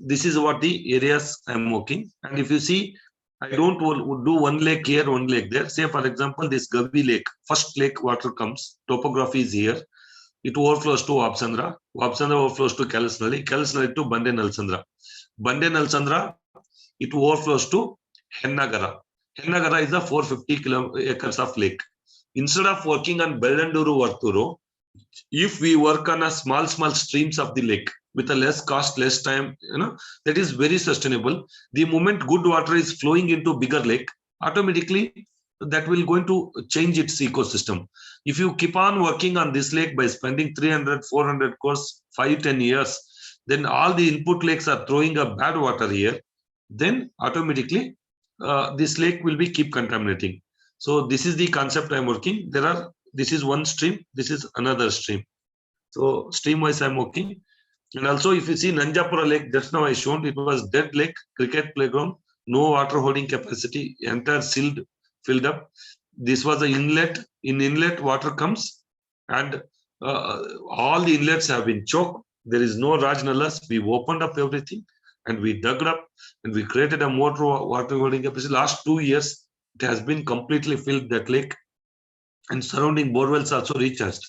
this is what the areas I'm working. And if you see, I don't do 1 lake here, 1 lake there. Say, for example, this Gavi lake, first lake water comes, topography is here. It overflows to Vapsandra. Vapsandra overflows to Kalasnali. Kalasnali to Bande Nalsandra. Bande Nalsandra, it overflows to Hennagara. Hennagara is a 450 acres of lake. Instead of working on Bellanduru Varturu, if we work on a small streams of the lake with a less cost, less time, that is very sustainable. The moment good water is flowing into bigger lake, automatically that will going to change its ecosystem. If you keep on working on this lake by spending 300, 400 crores, 5-10 years, then all the input lakes are throwing a bad water here, then automatically this lake will be keep contaminating. So this is the concept I'm working. This is one stream, this is another stream. So stream wise I'm working. And also, if you see Nanjapura Lake, just now I shown, it was dead lake, cricket playground, no water holding capacity, entire sealed, filled up. This was the inlet. In inlet, water comes, and all the inlets have been choked. There is no Raj Nallas. We opened up everything, and we dug it up, and we created a water holding capacity. Last 2 years, it has been completely filled, that lake, and surrounding borewells also recharged.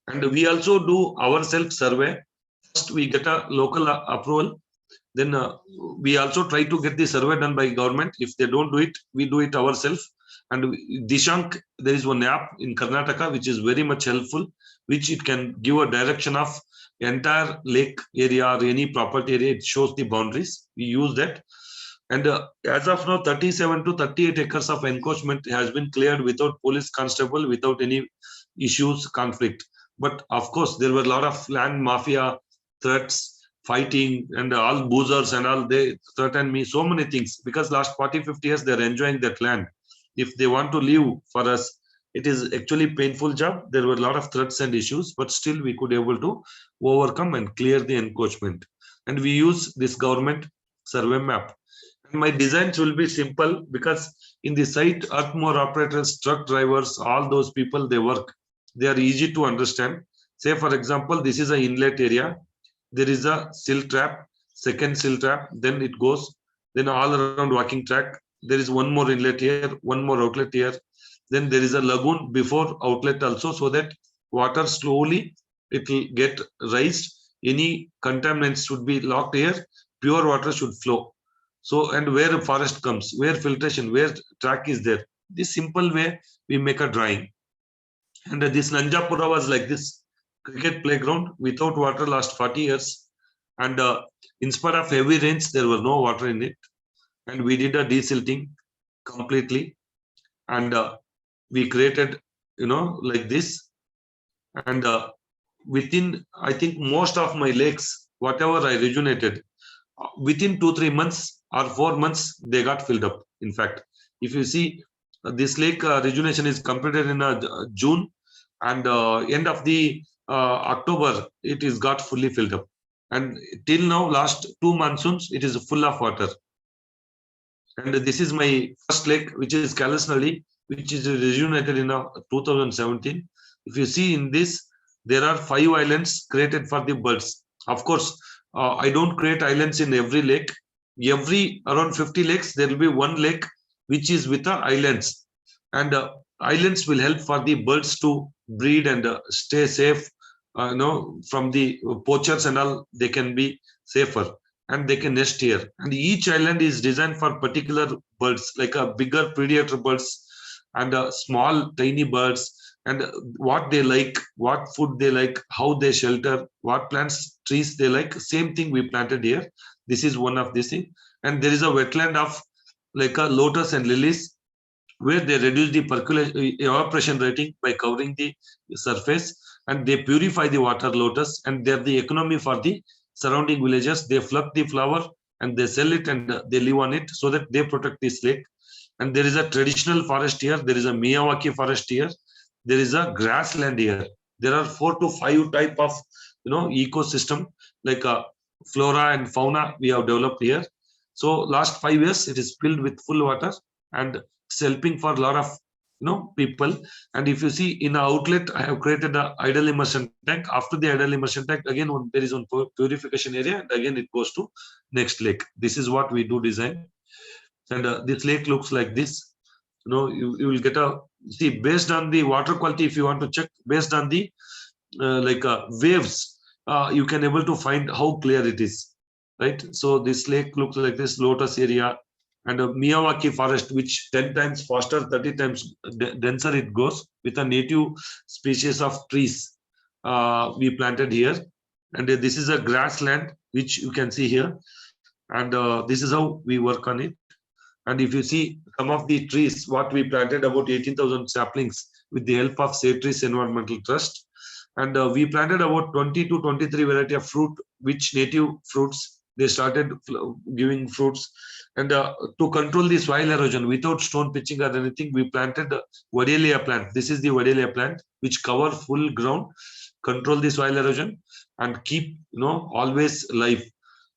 And we also do ourselves survey. First, we get a local approval. Then we also try to get the survey done by government. If they don't do it, we do it ourselves. And Dishank, there is one app in Karnataka which is very much helpful, which it can give a direction of entire lake area or any property area. It shows the boundaries. We use that. And as of now, 37 to 38 acres of encroachment has been cleared without police constable, without any issues, conflict. But of course, there were a lot of land mafia threats, fighting, and all boozers and all. They threatened me so many things, because last 40-50 years they're enjoying that land. If they want to leave for us, it is actually painful job. There were a lot of threats and issues, but still we could able to overcome and clear the encroachment. And we use this government survey map. And my designs will be simple, because in the site, earthmore operators, truck drivers, all those people, they work. They are easy to understand. Say, for example, this is an inlet area. There is a sill trap, second sill trap, then it goes, then all around walking track. There is one more inlet here, one more outlet here. Then there is a lagoon before outlet also, so that water slowly, it will get raised. Any contaminants should be locked here. Pure water should flow. So, and where forest comes, where filtration, where track is there. This simple way, we make a drawing. And this Nanjapura was like this, cricket playground without water last 40 years. And in spite of heavy rains, there was no water in it. And we did a desilting completely. And we created, like this. And within, I think most of my lakes, whatever I rejuvenated, within 2-3 months or 4 months, they got filled up. In fact, if you see, this lake rejuvenation is completed in June, and end of the October, it is got fully filled up. And till now, last 2 monsoons, it is full of water. And this is my first lake, which is Kalasnali, which is rejuvenated in 2017. If you see in this, there are 5 islands created for the birds. Of course, I don't create islands in every lake. Every around 50 lakes, there will be one lake which is with the islands. And islands will help for the birds to breed and stay safe. From the poachers and all, they can be safer and they can nest here. And each island is designed for particular birds, like a bigger predator birds and small tiny birds, and what they like, what food they like, how they shelter, what plants, trees they like. Same thing we planted here. This is one of these things. And there is a wetland of like a lotus and lilies, where they reduce the evaporation rating by covering the surface, and they purify the water, lotus, and they're the economy for the surrounding villages. They pluck the flower and they sell it, and they live on it, so that they protect this lake. And there is a traditional forest here. There is a Miyawaki forest here. There is a grassland here. There are 4 to 5 type of ecosystem, like flora and fauna we have developed here. So last 5 years, it is filled with full water, and it's helping for a lot of people. And if you see in an outlet, I have created an idle immersion tank. After the idle immersion tank, again there is one purification area, and again it goes to next lake. This is what we do design. And this lake looks like this. You will get a see, based on the water quality. If you want to check based on the waves, you can able to find how clear it is, right? So this lake looks like this, lotus area, and a Miyawaki forest, which 10 times faster, 30 times denser it goes, with a native species of trees we planted here. And this is a grassland, which you can see here. And this is how we work on it. And if you see some of the trees, what we planted, about 18,000 saplings with the help of Save Trees Environmental Trust. And we planted about 20 to 23 variety of fruit, which native fruits, they started giving fruits. And to control the soil erosion without stone pitching or anything, we planted Wadelia plant. This is the Wadelia plant, which cover full ground. control the soil erosion, and keep always life.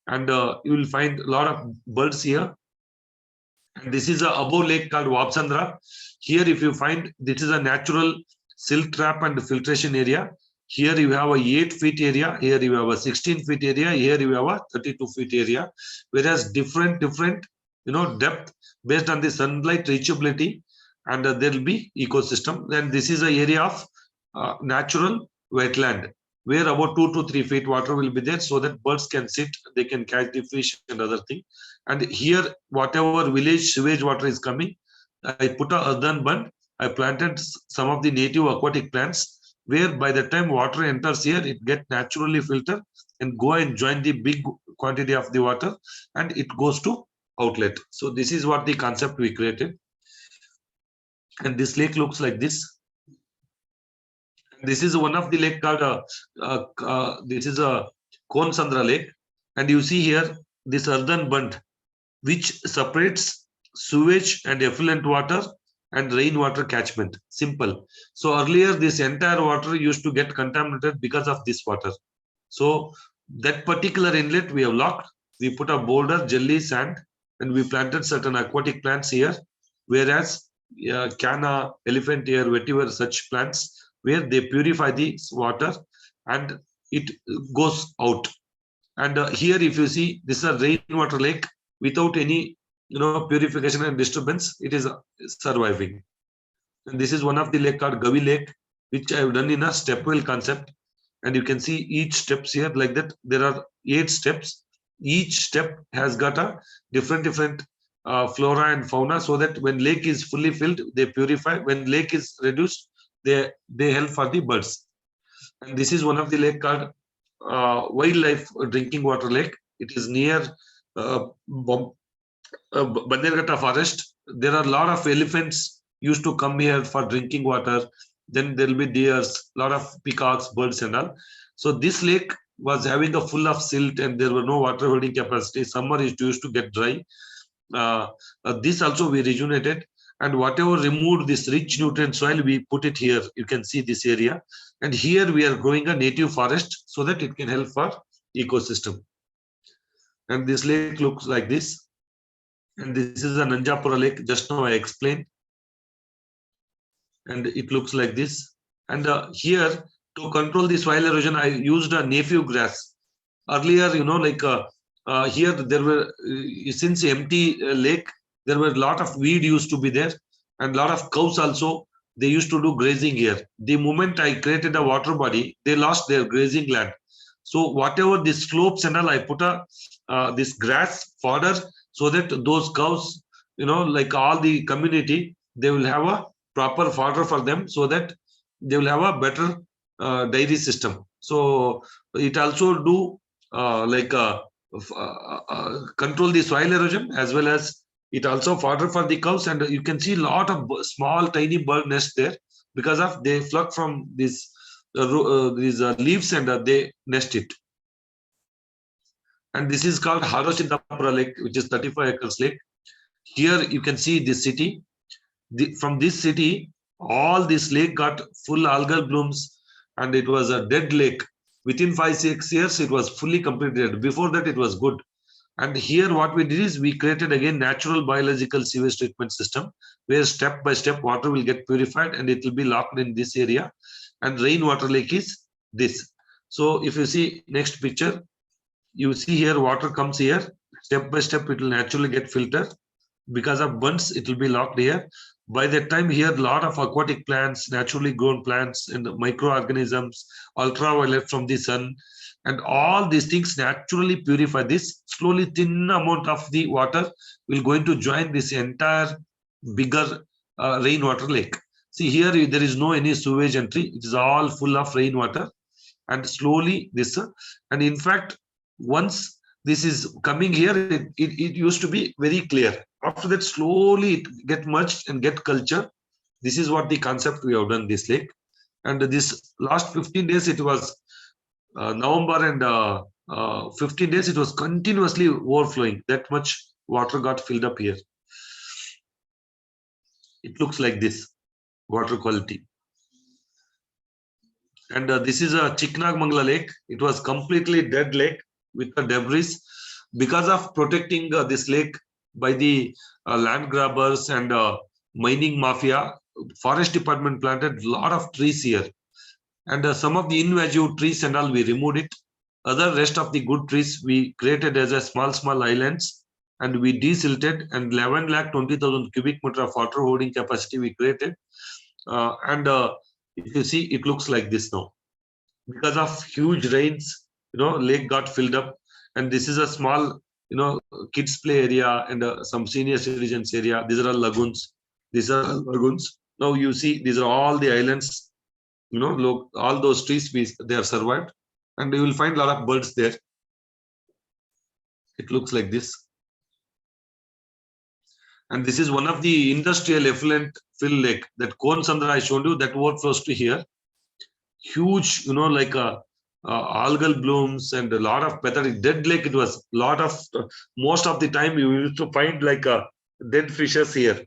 And you will find a lot of birds here. And this is a above lake called Wapsandra. Here, if you find, this is a natural silt trap and filtration area. Here you have a 8 feet area. Here you have a 16 feet area. Here you have a 32 feet area. Whereas different depth based on the sunlight reachability, and there will be ecosystem. Then this is an area of natural wetland, where about 2 to 3 feet water will be there, so that birds can sit, they can catch the fish and other thing. And here, whatever village sewage water is coming, I put a earthen bund. I planted some of the native aquatic plants, where by the time water enters here, it gets naturally filtered and go and join the big quantity of the water, and it goes to outlet. So this is what the concept we created. And this lake looks like this. This is one of the lake called this is a Konsandra lake, and you see here this earthen bund which separates sewage and effluent water and rainwater catchment. Simple. So earlier this entire water used to get contaminated because of this water. So that particular inlet we have locked. We put a boulder, jelly, sand, and we planted certain aquatic plants here, whereas canna, elephant ear, vetiver, such plants, where they purify the water and it goes out. And here, if you see, this is a rainwater lake without any purification and disturbance. It is surviving. And this is one of the lake called Gavi Lake, which I have done in a step well concept. And you can see each steps here like that. There are 8 steps. Each step has got a different flora and fauna, so that when lake is fully filled, they purify. When lake is reduced, they help for the birds. And this is one of the lake called wildlife drinking water lake. It is near Bannerghatta forest. There are a lot of elephants used to come here for drinking water. Then there will be deers, a lot of peacocks, birds and all. So this lake was having a full of silt, and there were no water holding capacity. Summer it used to get dry. This also we rejuvenated, and whatever removed this rich nutrient soil, we put it here. You can see this area, and here we are growing a native forest so that it can help for ecosystem. And this lake looks like this. And this is a Nanjapura lake. Just now I explained. And it looks like this. And here, to control the soil erosion, I used a native grass. Earlier, here there were, since empty lake, there were a lot of weed used to be there, and a lot of cows also, they used to do grazing here. The moment I created a water body, they lost their grazing land. So whatever the slopes and all, I put this grass fodder, so that those cows, all the community, they will have a proper fodder for them, so that they will have a better dairy system. So it also do control the soil erosion, as well as it also fodder for the cows. And you can see a lot of small tiny bird nests there, because of they pluck from these leaves and they nest it. And this is called Harosindapura Lake, which is 35 acres lake. Here you can see the city. From this city, all this lake got full algal blooms, and it was a dead lake. Within 5-6 years, it was fully completed. Before that, it was good. And here what we did is we created again natural biological sewage treatment system, where step by step water will get purified and it will be locked in this area. And rainwater lake is this. So if you see next picture, you see here water comes here. Step by step, it will naturally get filtered. Because of bunds, it will be locked here. By that time, here a lot of aquatic plants, naturally grown plants, and microorganisms, ultraviolet from the sun, and all these things naturally purify this. Slowly, thin amount of the water will going to join this entire bigger rainwater lake. See here, there is no any sewage entry. It is all full of rainwater, and slowly this, and in fact, once this is coming here, it used to be very clear. After that, slowly it get merged and get culture. This is what the concept we have done this lake. And this last 15 days, it was November, and 15 days, it was continuously overflowing. That much water got filled up here. It looks like this, water quality. And this is a Chiknagmangala lake. It was completely dead lake with the debris. Because of protecting this lake by the land grabbers and mining mafia, forest department planted a lot of trees here. And some of the invasive trees and all, we removed it. Other rest of the good trees we created as a small islands, and we desilted, and 11,20,000 cubic meter of water holding capacity we created. If you see, it looks like this now. Because of huge rains, lake got filled up, and this is a small, kids play area and some senior citizens area. These are all lagoons. These are lagoons. Now you see, these are all the islands. Look, all those trees, they have survived, and you will find a lot of birds there. It looks like this. And this is one of the industrial effluent fill lake, that Konsandra I showed you, that overflows to here. Huge, like algal blooms and a lot of pathetic dead lake. It was lot of, most of the time you used to find like dead fishes here.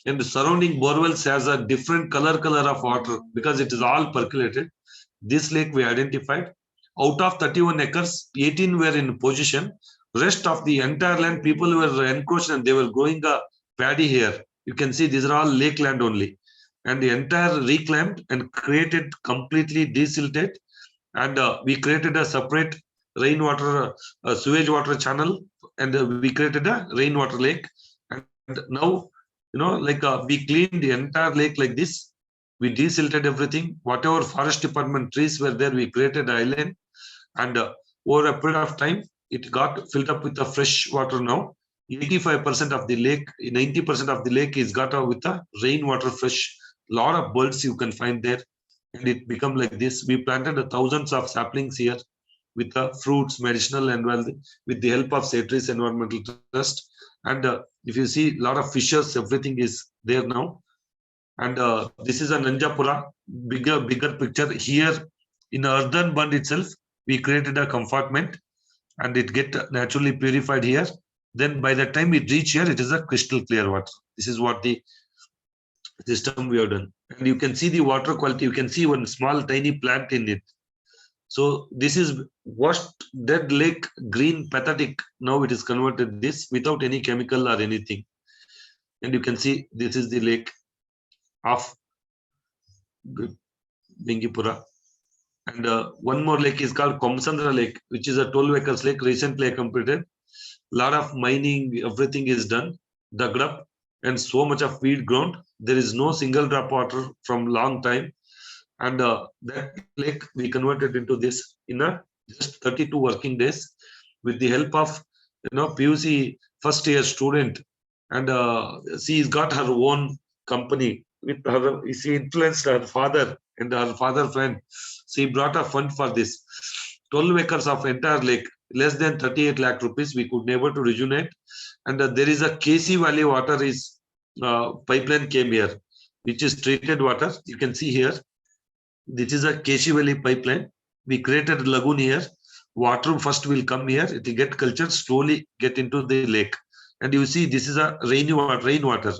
And the surrounding borewells has a different color of water because it is all percolated. This lake we identified. Out of 31 acres, 18 were in position. Rest of the entire land, people were encroached and they were growing a paddy here. You can see these are all lake land only. And the entire reclaimed and created completely desilted. And we created a separate rainwater, sewage water channel, and we created a rainwater lake. And now, we cleaned the entire lake like this. We desilted everything. Whatever forest department trees were there, we created an island. And over a period of time, it got filled up with the fresh water now. 85% of the lake, 90% of the lake is got with the rainwater fresh. Lot of birds you can find there. And it become like this. We planted thousands of saplings here with the fruits, medicinal, and with the help of Setris Environmental Trust. And if you see, a lot of fishes, everything is there now. And this is a Nanjapura, bigger picture. Here in Earthen Bund itself, we created a compartment, and it get naturally purified here. Then by the time it reach here, it is a crystal clear water. This is what the system we have done. And you can see the water quality. You can see one small tiny plant in it. So this is washed dead lake, green, pathetic. Now it is converted this without any chemical or anything. And you can see this is the lake of Bingipura. And one more lake is called Komsandra Lake, which is a 12 acres lake, recently completed. Lot of mining, everything is done, dug up, and so much of weed grown. There is no single drop water from long time. And that lake we converted into this in just 32 working days with the help of PUC first year student. And she's got her own company with her. She influenced her father and her father friend. She brought a fund for this. 12 acres of entire lake, less than 38 lakh rupees. We could never to rejuvenate. And there is a KC Valley water is pipeline came here, which is treated water. You can see here. This is a KC Valley pipeline. We created a lagoon here. Water first will come here. It will get cultured, slowly get into the lake. And you see, this is a rainwater.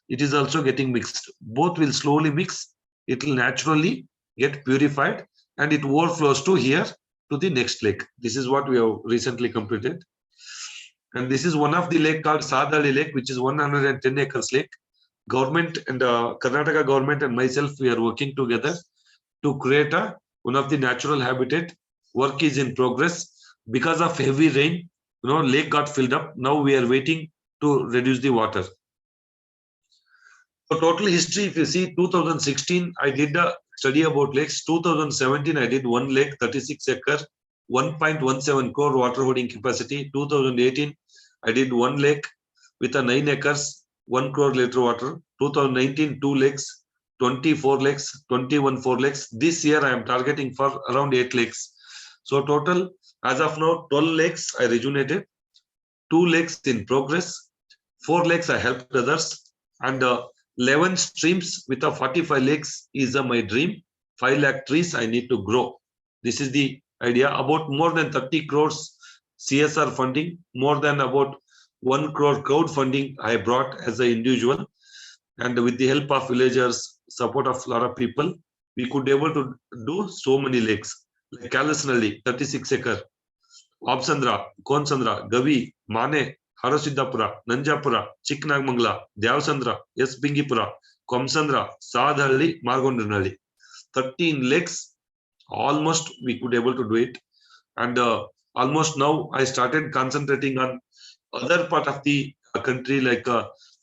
It is also getting mixed. Both will slowly mix. It will naturally get purified, and it overflows to here to the next lake. This is what we have recently completed. And this is one of the lake called Sadali Lake, which is 110 acres lake. Government and Karnataka government and myself, we are working together to create one of the natural habitat. Work is in progress. Because of heavy rain, lake got filled up. Now we are waiting to reduce the water. So total history, if you see, 2016, I did a study about lakes. 2017, I did one lake, 36 acre, 1.17 crore water holding capacity. 2018, I did one lake with a 9 acres, 1 crore liter water. 2019, 2 lakes, 24 lakes, 21 4 lakes. This year, I am targeting for around 8 lakes. So total, as of now, 12 lakes I rejuvenated, 2 lakes in progress, 4 lakes I helped others, and 11 streams with a 45 lakes is my dream. 5 lakh trees I need to grow. This is the idea. About more than 30 crores CSR funding, more than about 1 crore crowdfunding I brought as an individual, and with the help of villagers, support of a lot of people. we could able to do so many lakes, like Kalasnalli, 36 acre, Absandra, Konsandra, Gavi, Mane, Harasiddapura, Nanjapura, Chiknagmangla, Devasandra, S. Bingipura, Komsandra, Sadhalli, Margondranalli. 13 lakes, almost we could able to do it. And almost now I started concentrating on other part of the country, like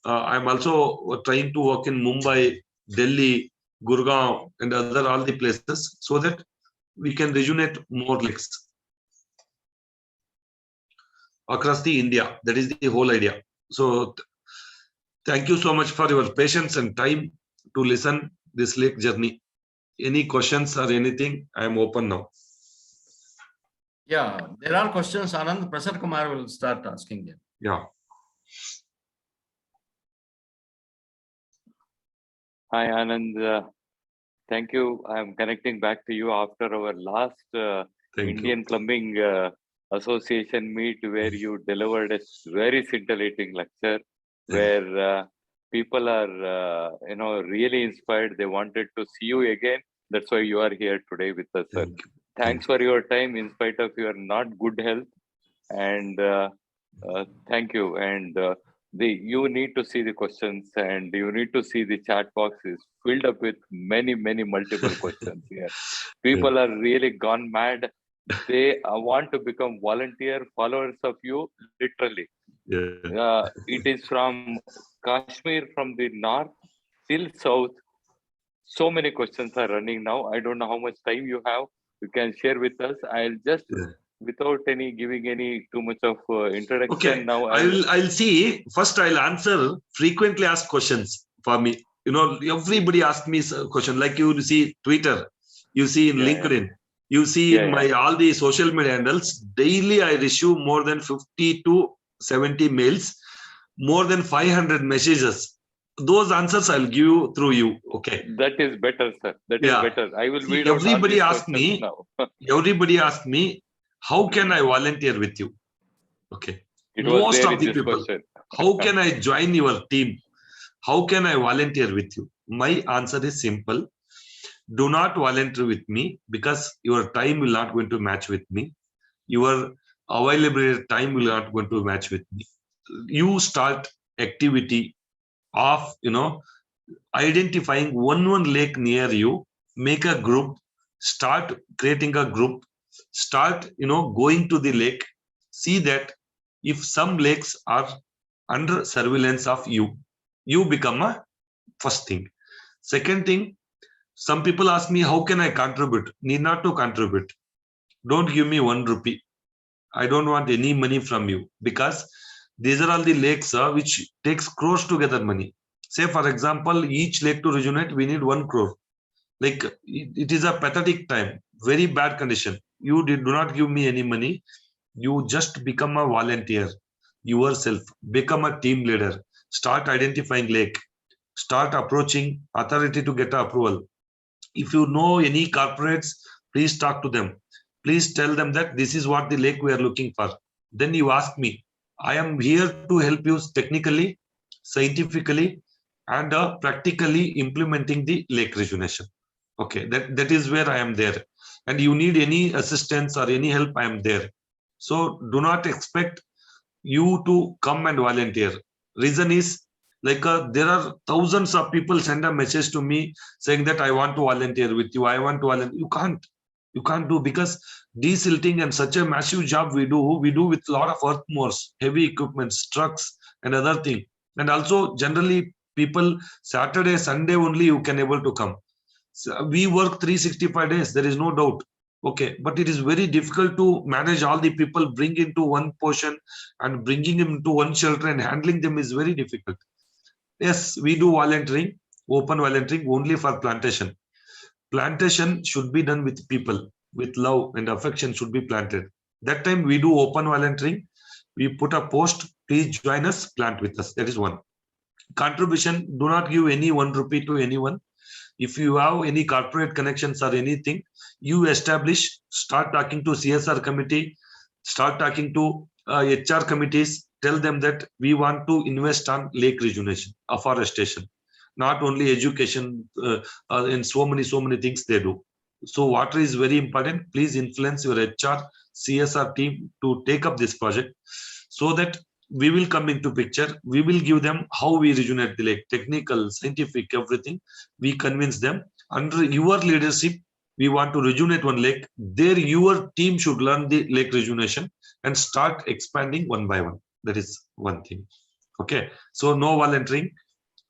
I'm also trying to work in Mumbai, Delhi, Gurgaon, and other all the places, so that we can rejuvenate more lakes across the India. That is the whole idea. So thank you so much for your patience and time to listen this lake journey. Any questions or anything? I am open now. Yeah, there are questions. Anand, Prasad Kumar will start asking them. Yeah. Hi, Anand. Thank you. I'm connecting back to you after our last Indian Plumbing Association meet, where you delivered a very scintillating lecture, where people are, really inspired. They wanted to see you again. That's why you are here today with us, sir. Thanks for your time, in spite of your not good health. And thank you. And you need to see the questions, and you need to see the chat box is filled up with many multiple questions here. People are really gone mad. They want to become volunteer followers of you, literally. It is from Kashmir, from the north till south. So many questions are running now. I don't know how much time you have. You can share with us. I'll just, without giving any too much of introduction, Okay. now I'll see. First, I'll answer frequently asked questions for me. Everybody asks me a question, like you see Twitter, you see in LinkedIn, you see in my all the social media handles. Daily, I receive more than 50 to 70 mails, more than 500 messages. Those answers I'll give you through you. Okay. That is better, sir. That is better. I will read out Everybody all these asked me. now. Everybody asked me, how can I volunteer with you? Okay. Most of the people, how can I join your team? How can I volunteer with you? My answer is simple. Do not volunteer with me, because your time will not going to match with me. Your available time will not going to match with me. You start activity of, identifying one lake near you, make a group, start creating a group, start, going to the lake, see that if some lakes are under surveillance of you, you become a first thing. Second thing, some people ask me, how can I contribute? Need not to contribute. Don't give me 1 rupee. I don't want any money from you, because these are all the lakes which takes crores together money. Say, for example, each lake to rejuvenate, we need 1 crore. Like, it is a pathetic time, very bad condition. You do not give me any money. You just become a volunteer yourself, become a team leader, start identifying lake, start approaching authority to get approval. If you know any corporates, please talk to them. Please tell them that this is what the lake we are looking for. Then you ask me. I am here to help you technically, scientifically, and practically implementing the lake rejuvenation. Okay, that is where I am there. And you need any assistance or any help, I am there. So do not expect you to come and volunteer. Reason is, like, there are thousands of people send a message to me saying that I want to volunteer with you. I want to volunteer. You can't do, because desilting and such a massive job we do with a lot of earthmovers, heavy equipments, trucks, and other thing. And also, generally, people Saturday, Sunday only you can able to come. So we work 365 days. There is no doubt. Okay, but it is very difficult to manage all the people, bring into one portion and bringing them into one shelter and handling them is very difficult. Yes, we do volunteering, open volunteering only for plantation. Plantation should be done with people, with love and affection should be planted. That time we do open volunteering. We put a post, please join us, plant with us. That is one. Contribution, do not give any 1 rupee to anyone. If you have any corporate connections or anything, you establish, start talking to CSR committee, start talking to HR committees, tell them that we want to invest on lake rejuvenation, afforestation. not only education, in so many things they do. So water is very important. Please influence your HR, CSR team to take up this project so that we will come into picture. We will give them how we rejuvenate the lake, technical, scientific, everything. We convince them under your leadership. We want to rejuvenate one lake. There, your team should learn the lake rejuvenation and start expanding one by one. That is one thing. Okay. So no volunteering,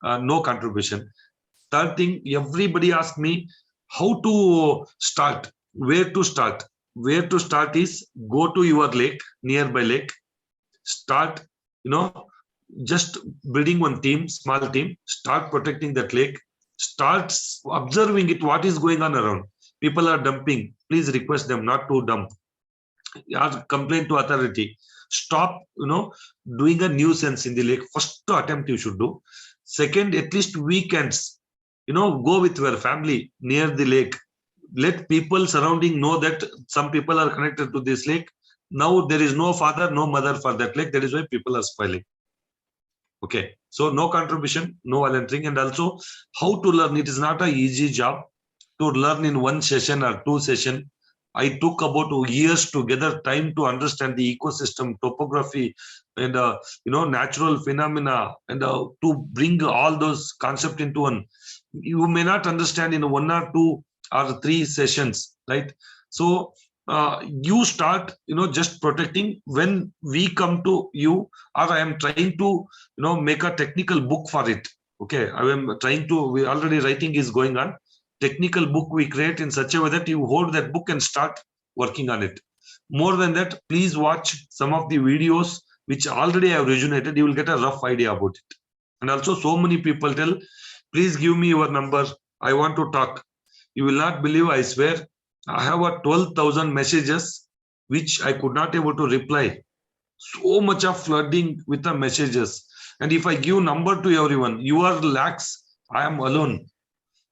no contribution. Third thing, everybody asked me how to start, where to start. Where to start is go to your lake, nearby lake. Start, just building one team, small team. Start protecting that lake. Start observing it. What is going on around? People are dumping. Please request them not to dump. Complain to authority. Stop, doing a nuisance in the lake. First attempt you should do. Second, at least weekends, go with your family near the lake. Let people surrounding know that some people are connected to this lake. Now there is no father, no mother for that lake. That is why people are spoiling. Okay. So no contribution, no volunteering, and also how to learn. It is not an easy job to learn in one session or two sessions. I took about years to gather time to understand the ecosystem, topography, and natural phenomena, and to bring all those concepts into one. You may not understand in 1 or 2 or 3 sessions, right? So you start, just protecting. When we come to you, or I am trying to, make a technical book for it. Okay, I am trying to. We already writing is going on. Technical book we create in such a way that you hold that book and start working on it. More than that, please watch some of the videos which already have rejuvenated. You will get a rough idea about it. And also, so many people tell, please give me your number. I want to talk. You will not believe, I swear, I have 12,000 messages which I could not able to reply. So much of flooding with the messages. And if I give number to everyone, you are lakhs. I am alone.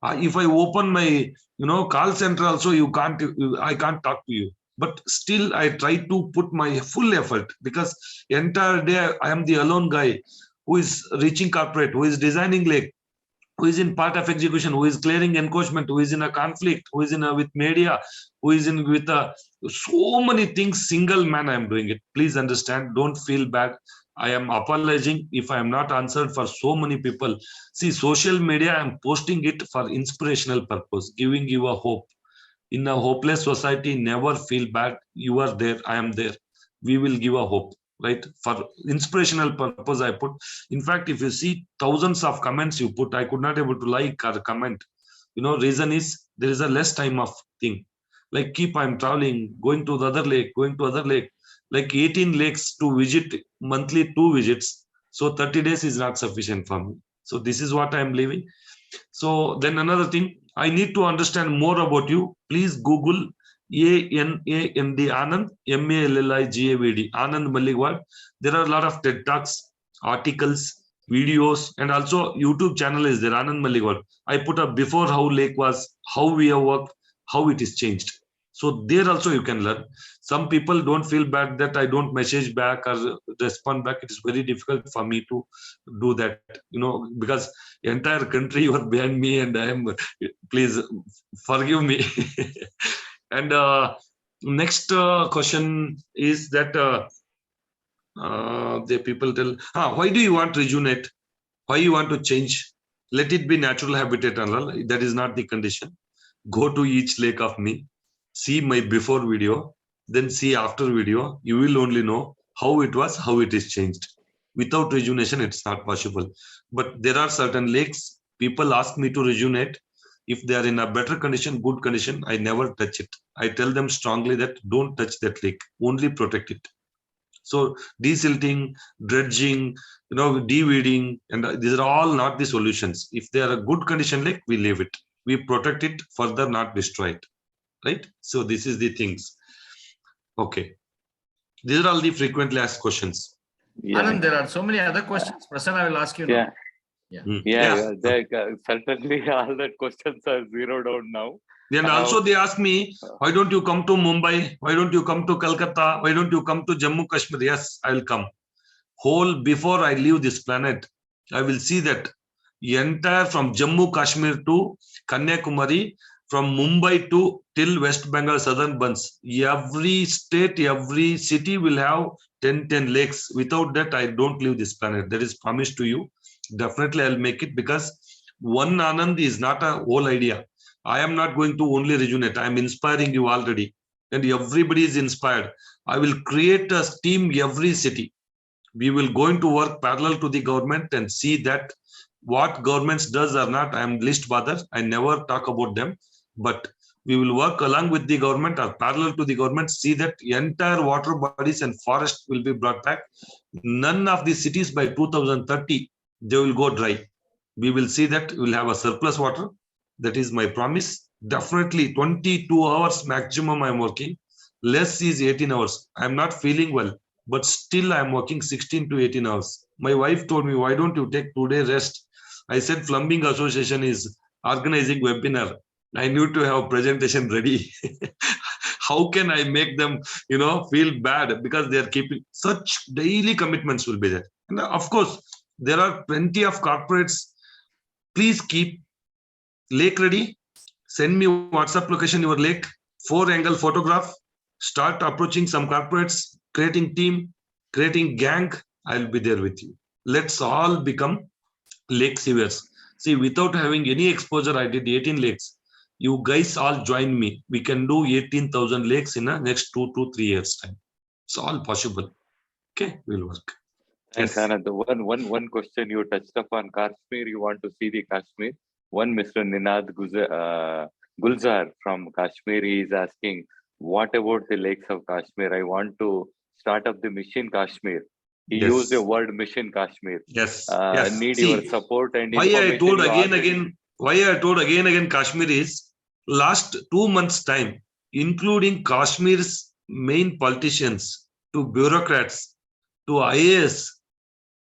If I open my, call center also, I can't talk to you. But still, I try to put my full effort, because entire day I am the alone guy who is reaching corporate, who is designing lake, who is in part of execution, who is clearing encroachment, who is in a conflict, who is in with media, who is in with so many things. Single man, I am doing it. Please understand. Don't feel bad. I am apologizing if I am not answered for so many people. See, social media, I am posting it for inspirational purpose, giving you a hope. In a hopeless society, never feel bad. You are there, I am there. We will give a hope, right? For inspirational purpose, I put. In fact, if you see thousands of comments you put, I could not able to like or comment. Reason is there is a less time of thing. Like I'm traveling, going to the other lake, like 18 lakes to visit, monthly 2 visits. So 30 days is not sufficient for me. So this is what I am leaving. So then another thing, I need to understand more about you. Please Google Anand, Malligavad, Anand Malligavad. There are a lot of TED Talks, articles, videos, and also YouTube channel is there, Anand Malligavad. I put up before how lake was, how we have worked, how it is changed. So there also you can learn. Some people don't feel bad that I don't message back or respond back. It is very difficult for me to do that, because the entire country you are behind me, and I am, please forgive me. And next question is that the people tell, why do you want to rejuvenate? Why you want to change? Let it be natural habitat and all. That is not the condition. Go to each lake of me. See my before video, then see after video. You will only know how it was, how it is changed. Without rejuvenation, it's not possible. But there are certain lakes, people ask me to rejuvenate. If they are in a better condition, good condition, I never touch it. I tell them strongly that don't touch that lake, only protect it. So desilting, dredging, de-weeding, and these are all not the solutions. If they are a good condition lake, we leave it. We protect it, further not destroy it. Right? So this is the things. Okay. These are all the frequently asked questions. Yeah. Anand, there are so many other questions. Prasanna, I will ask you now. Certainly all the questions are zeroed out now. And also they ask me, why don't you come to Mumbai? Why don't you come to Calcutta? Why don't you come to Jammu Kashmir? Yes, I will come. Before I leave this planet, I will see that entire from Jammu Kashmir to Kanyakumari, from Mumbai to till West Bengal southern bunch. Every state, every city will have 10 lakes. Without that, I don't leave this planet. That is promised to you. Definitely, I'll make it, because one Anand is not a whole idea. I am not going to only rejuvenate. I am inspiring you already, and everybody is inspired. I will create a team every city. We will going to work parallel to the government and see that what governments does or not. I am least bothered. I never talk about them, but we will work along with the government or parallel to the government, see that entire water bodies and forest will be brought back. None of the cities by 2030, they will go dry. We will see that we will have a surplus water. That is my promise. Definitely 22 hours maximum I am working. Less is 18 hours. I am not feeling well, but still I am working 16 to 18 hours. My wife told me, why don't you take 2 days rest? I said, Plumbing Association is organizing webinar. I need to have a presentation ready. How can I make them, feel bad, because they are keeping such daily commitments will be there. And of course, there are plenty of corporates. Please keep lake ready. Send me WhatsApp location, your lake, 4-angle photograph. Start approaching some corporates, creating team, creating gang. I'll be there with you. Let's all become lake saviors. See, without having any exposure, I did 18 lakes. You guys all join me. We can do 18,000 lakes in the next 2 to 3 years time. It's all possible. Okay, we'll work. Thanks, Yes. Anand. One question you touched upon Kashmir. You want to see the Kashmir. One Mr. Ninad Gulzar from Kashmir is asking, what about the lakes of Kashmir? I want to start up the Mission Kashmir. He Yes. used the word Mission Kashmir. Yes. Yes. Need See, your support and why I told information. again Kashmir is last 2 months time, including Kashmir's main politicians to bureaucrats to IAS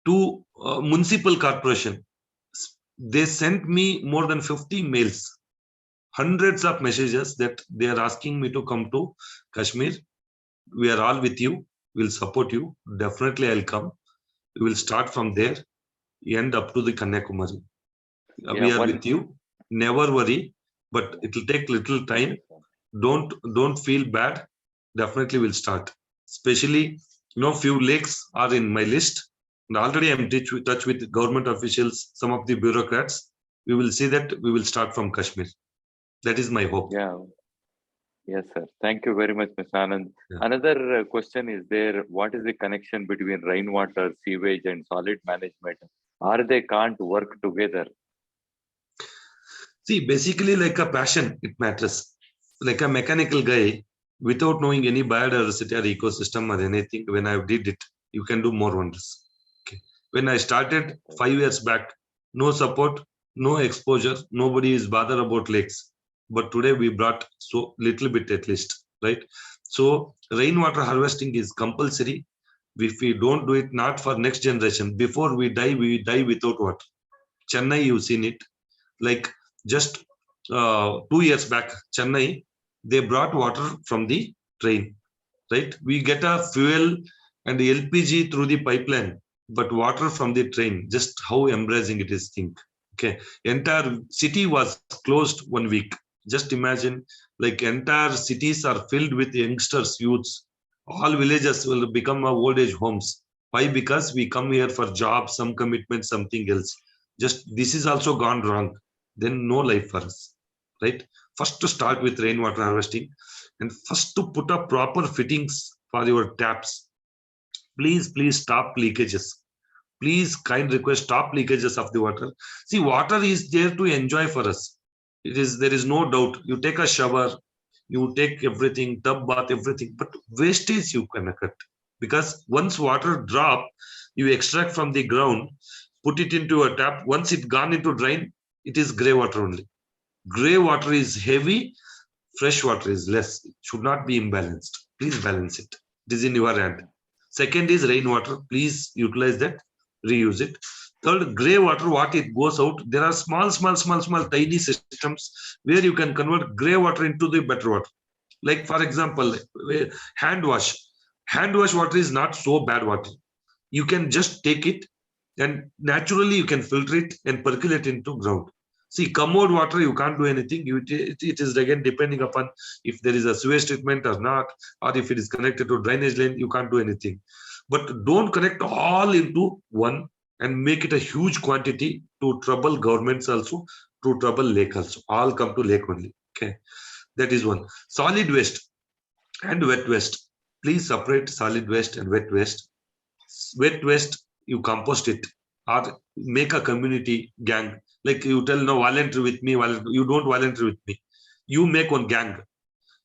to municipal corporation. They sent me more than 50 mails, hundreds of messages that they are asking me to come to Kashmir. We are all with you. We'll support you. Definitely I'll come. We will start from there, end up to the Kanyakumari. We are with you. Never worry, but it will take little time. Don't feel bad. Definitely we'll start. Especially, few lakes are in my list. And already I'm in touch with government officials, some of the bureaucrats. We will see that we will start from Kashmir. That is my hope. Yeah. Yes, sir. Thank you very much, Mr. Anand. Yeah. Another question is there. What is the connection between rainwater, sewage, and solid management? Are they can't work together? See, basically like a passion, it matters. Like a mechanical guy, without knowing any biodiversity or ecosystem or anything, when I did it, you can do more wonders. Okay. When I started 5 years back, no support, no exposure, nobody is bothered about lakes. But today we brought so little bit at least, right? So rainwater harvesting is compulsory. If we don't do it, not for next generation, before we die without water. Chennai, you've seen it. Like just 2 years back, Chennai, they brought water from the train, right? We get a fuel and the LPG through the pipeline, but water from the train, just how embarrassing it is, think. Okay, entire city was closed 1 week. Just imagine, like entire cities are filled with youngsters, youths. All villages will become old age homes. Why? Because we come here for jobs, some commitment, something else. Just this is also gone wrong. Then no life for us, right? First to start with rainwater harvesting, and first to put up proper fittings for your taps. Please stop leakages. Please, kind request, stop leakages of the water. See, water is there to enjoy for us. There is no doubt. You take a shower, you take everything, tub bath, everything, but wastage you can cut. Because once water drop, you extract from the ground, put it into a tap. Once it gone into drain, it is grey water only. Grey water is heavy, fresh water is less. It should not be imbalanced. Please balance it. It is in your hand. Second is rainwater. Please utilize that, reuse it. Third, grey water, what it goes out, there are small, tiny systems where you can convert grey water into the better water. Like, for example, hand wash. Hand wash water is not so bad water. You can just take it, and naturally you can filter it and percolate into ground. See, commode water, you can't do anything. It is again depending upon if there is a sewage treatment or not, or if it is connected to drainage line, you can't do anything. But don't connect all into one and make it a huge quantity to trouble governments also, to trouble lake also. All come to lake only. Okay, that is one. Solid waste and wet waste. Please separate solid waste and wet waste. Wet waste, you compost it or make a community gang. Like you tell, no, volunteer with me, you don't volunteer with me. You make one gang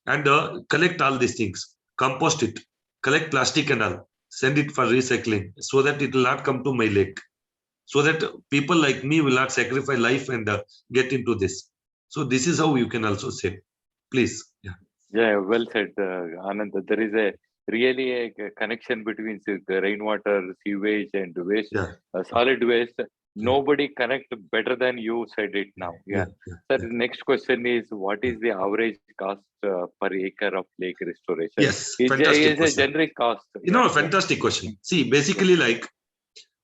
and collect all these things, compost it, collect plastic and all, send it for recycling so that it will not come to my lake. So that people like me will not sacrifice life and get into this. So this is how you can also save. Please. Yeah. Yeah, well said, Anand. There is a really a connection between the rainwater, sewage, and waste, solid waste. Nobody connect better than you said it now. Yeah. Sir, the next question is, what is the average cost per acre of lake restoration? Yes, It's fantastic a generic cost. Fantastic question. See, basically, like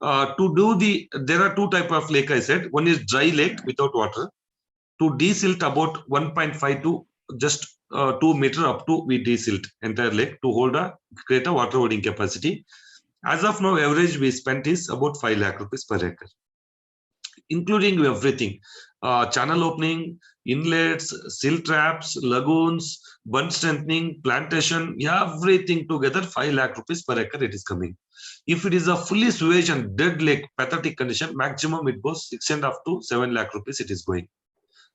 to do there are two type of lake I said. One is dry lake without water. To desilt about 1.5 to just 2 meter up to we desilt entire lake to create a water holding capacity. As of now, average we spent is about 5 lakh rupees per acre, including everything, channel opening, inlets, silt traps, lagoons, bund strengthening, plantation, everything together 5 lakh rupees per acre it is coming. If it is a fully sewage and dead lake, pathetic condition, maximum it goes 6.5 to 7 lakh rupees it is going.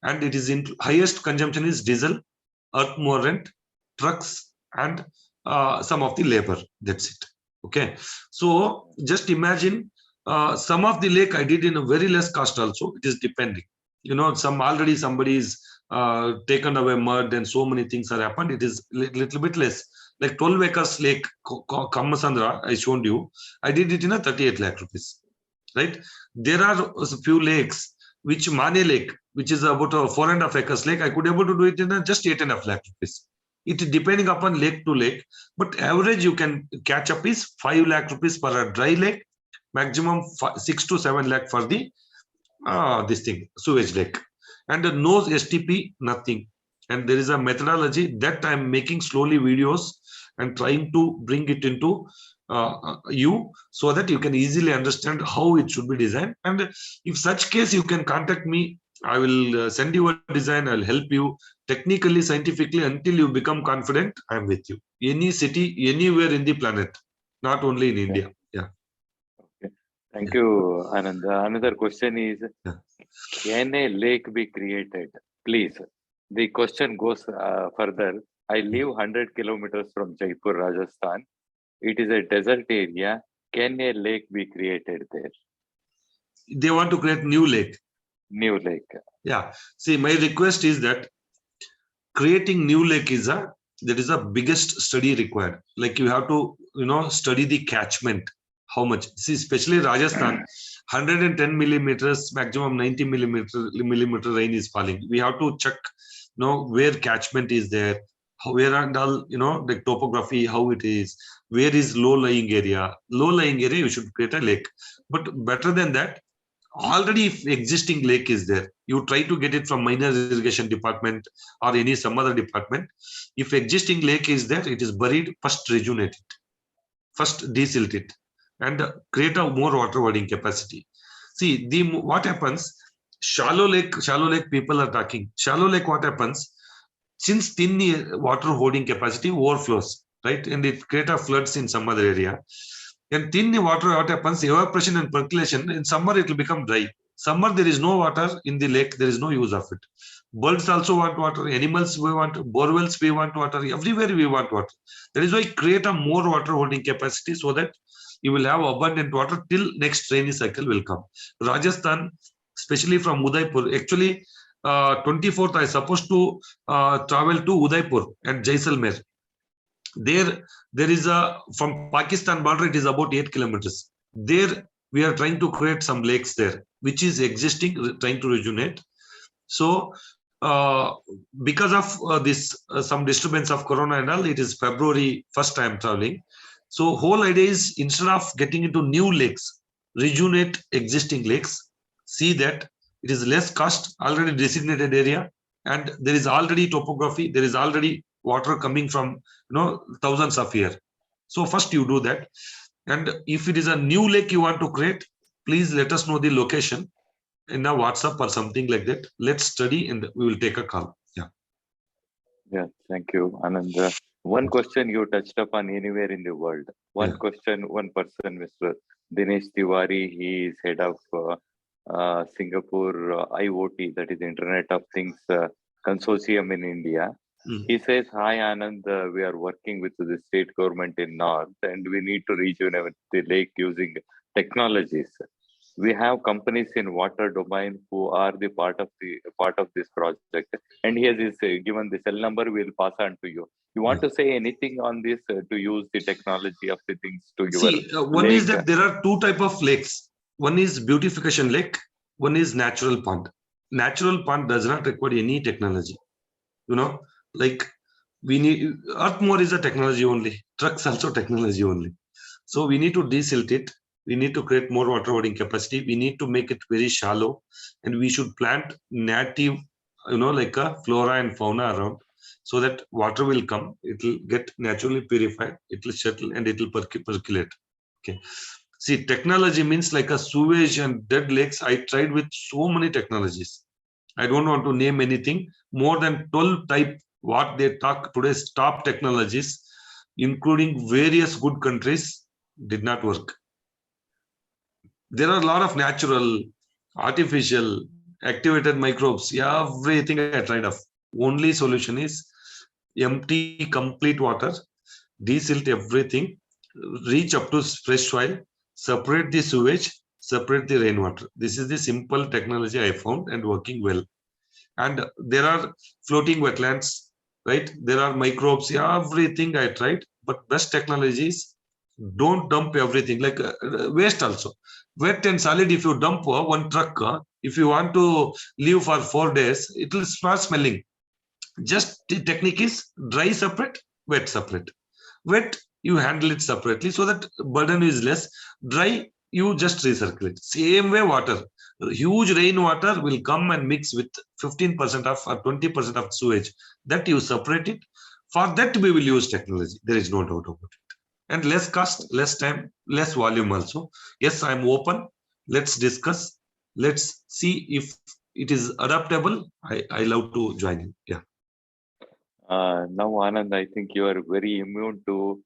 And it is in highest consumption is diesel, earth movement, trucks, and some of the labor. That's it. Okay. So just imagine some of the lake I did in a very less cost also. It is depending. Some already somebody is taken away mud and so many things are happened. It is little bit less. Like 12 acres lake, Kammasandra, I showed you. I did it in a 38 lakh rupees. Right. There are a few lakes, which Mane Lake, which is about a 4.5 acres lake, I could able to do it in just 8.5 lakh rupees. It is depending upon lake to lake, but average you can catch up is 5 lakh rupees for a dry lake, maximum 6 to 7 lakh for the sewage lake, and no STP, nothing. And there is a methodology that I'm making slowly videos and trying to bring it into you so that you can easily understand how it should be designed. And if such case, you can contact me. I will send you a design. I'll help you technically, scientifically until you become confident. I'm with you. Any city, anywhere in the planet, not only in India. Yeah. Okay. Thank you, Anand. Another question is, can a lake be created? Please. The question goes further. I live 100 kilometers from Jaipur, Rajasthan. It is a desert area. Can a lake be created there? They want to create new lake. New lake. Yeah. See, my request is that creating new lake is that is a biggest study required. Like you have to, study the catchment. How much? See, especially Rajasthan, 110 millimeters, maximum 90 millimeter rain is falling. We have to check, where catchment is there, where and all, the topography, how it is, where is low-lying area. Low-lying area, you should create a lake. But better than that, already if existing lake is there, you try to get it from minor irrigation department or some other department. If existing lake is there, it is buried, first rejuvenate it, first desilt it, and create a more water holding capacity. See, what happens, shallow lake people are talking. Shallow lake, what happens, since thin water holding capacity overflows, right? And it creates floods in some other area. And thin water, what happens, evaporation and percolation, in summer it will become dry. Summer there is no water in the lake, there is no use of it. Birds also want water, animals we want, borewells we want water, everywhere we want water. That is why create a more water holding capacity so that you will have abundant water till next rainy cycle will come. Rajasthan, especially from Udaipur, actually 24th I supposed to travel to Udaipur and Jaisalmer. There is from Pakistan border, it is about 8 kilometers. There we are trying to create some lakes there, which is existing, trying to rejuvenate. So because of this some disturbance of corona and all, it is February 1st I am traveling. So whole idea is, instead of getting into new lakes, rejuvenate existing lakes. See that it is less cost, already designated area, and there is already topography, there is already water coming from thousands of years. So first you do that. And if it is a new lake you want to create, please let us know the location in a WhatsApp or something like that. Let's study and we will take a call. Yeah, thank you, Anand. One question you touched upon anywhere in the world. One question, one person, Mr. Dinesh Tiwari, he is head of Singapore IoT, that is Internet of Things Consortium in India. He says, hi Anand, we are working with the state government in North and we need to rejuvenate the lake using technologies. We have companies in water domain who are the part of this project, and he has given the cell number. We'll pass on to you. You want to say anything on this to use the technology of the things to your one lake? is that there are two type of lakes. One is beautification lake. One is natural pond. Natural pond does not require any technology. Like we need Earthmore is a technology only. Trucks also technology only. So we need to desilt it. We need to create more water holding capacity. We need to make it very shallow, and we should plant native, like a flora and fauna around, so that water will come. It will get naturally purified. It will settle and it will percolate. Okay. See, technology means like a sewage and dead lakes. I tried with so many technologies. I don't want to name anything. More than 12 type what they talk today's top technologies, including various good countries, did not work. There are a lot of natural, artificial, activated microbes. Yeah, everything I tried of. Only solution is empty complete water, desilt everything, reach up to fresh soil, separate the sewage, separate the rainwater. This is the simple technology I found and working well. And there are floating wetlands, right? There are microbes. Yeah, everything I tried, but best technologies. Don't dump everything, like waste also. Wet and solid, if you dump one truck, if you want to leave for 4 days, it will start smelling. Just the technique is dry separate, wet separate. Wet, you handle it separately so that burden is less. Dry, you just recirculate. Same way water. Huge rainwater will come and mix with 15% of or 20% of sewage. That you separate it. For that, we will use technology. There is no doubt about it. And less cost, less time, less volume also. Yes, I'm open. Let's discuss. Let's see if it is adaptable. I love to join in. Yeah. Now, Anand, I think you are very immune to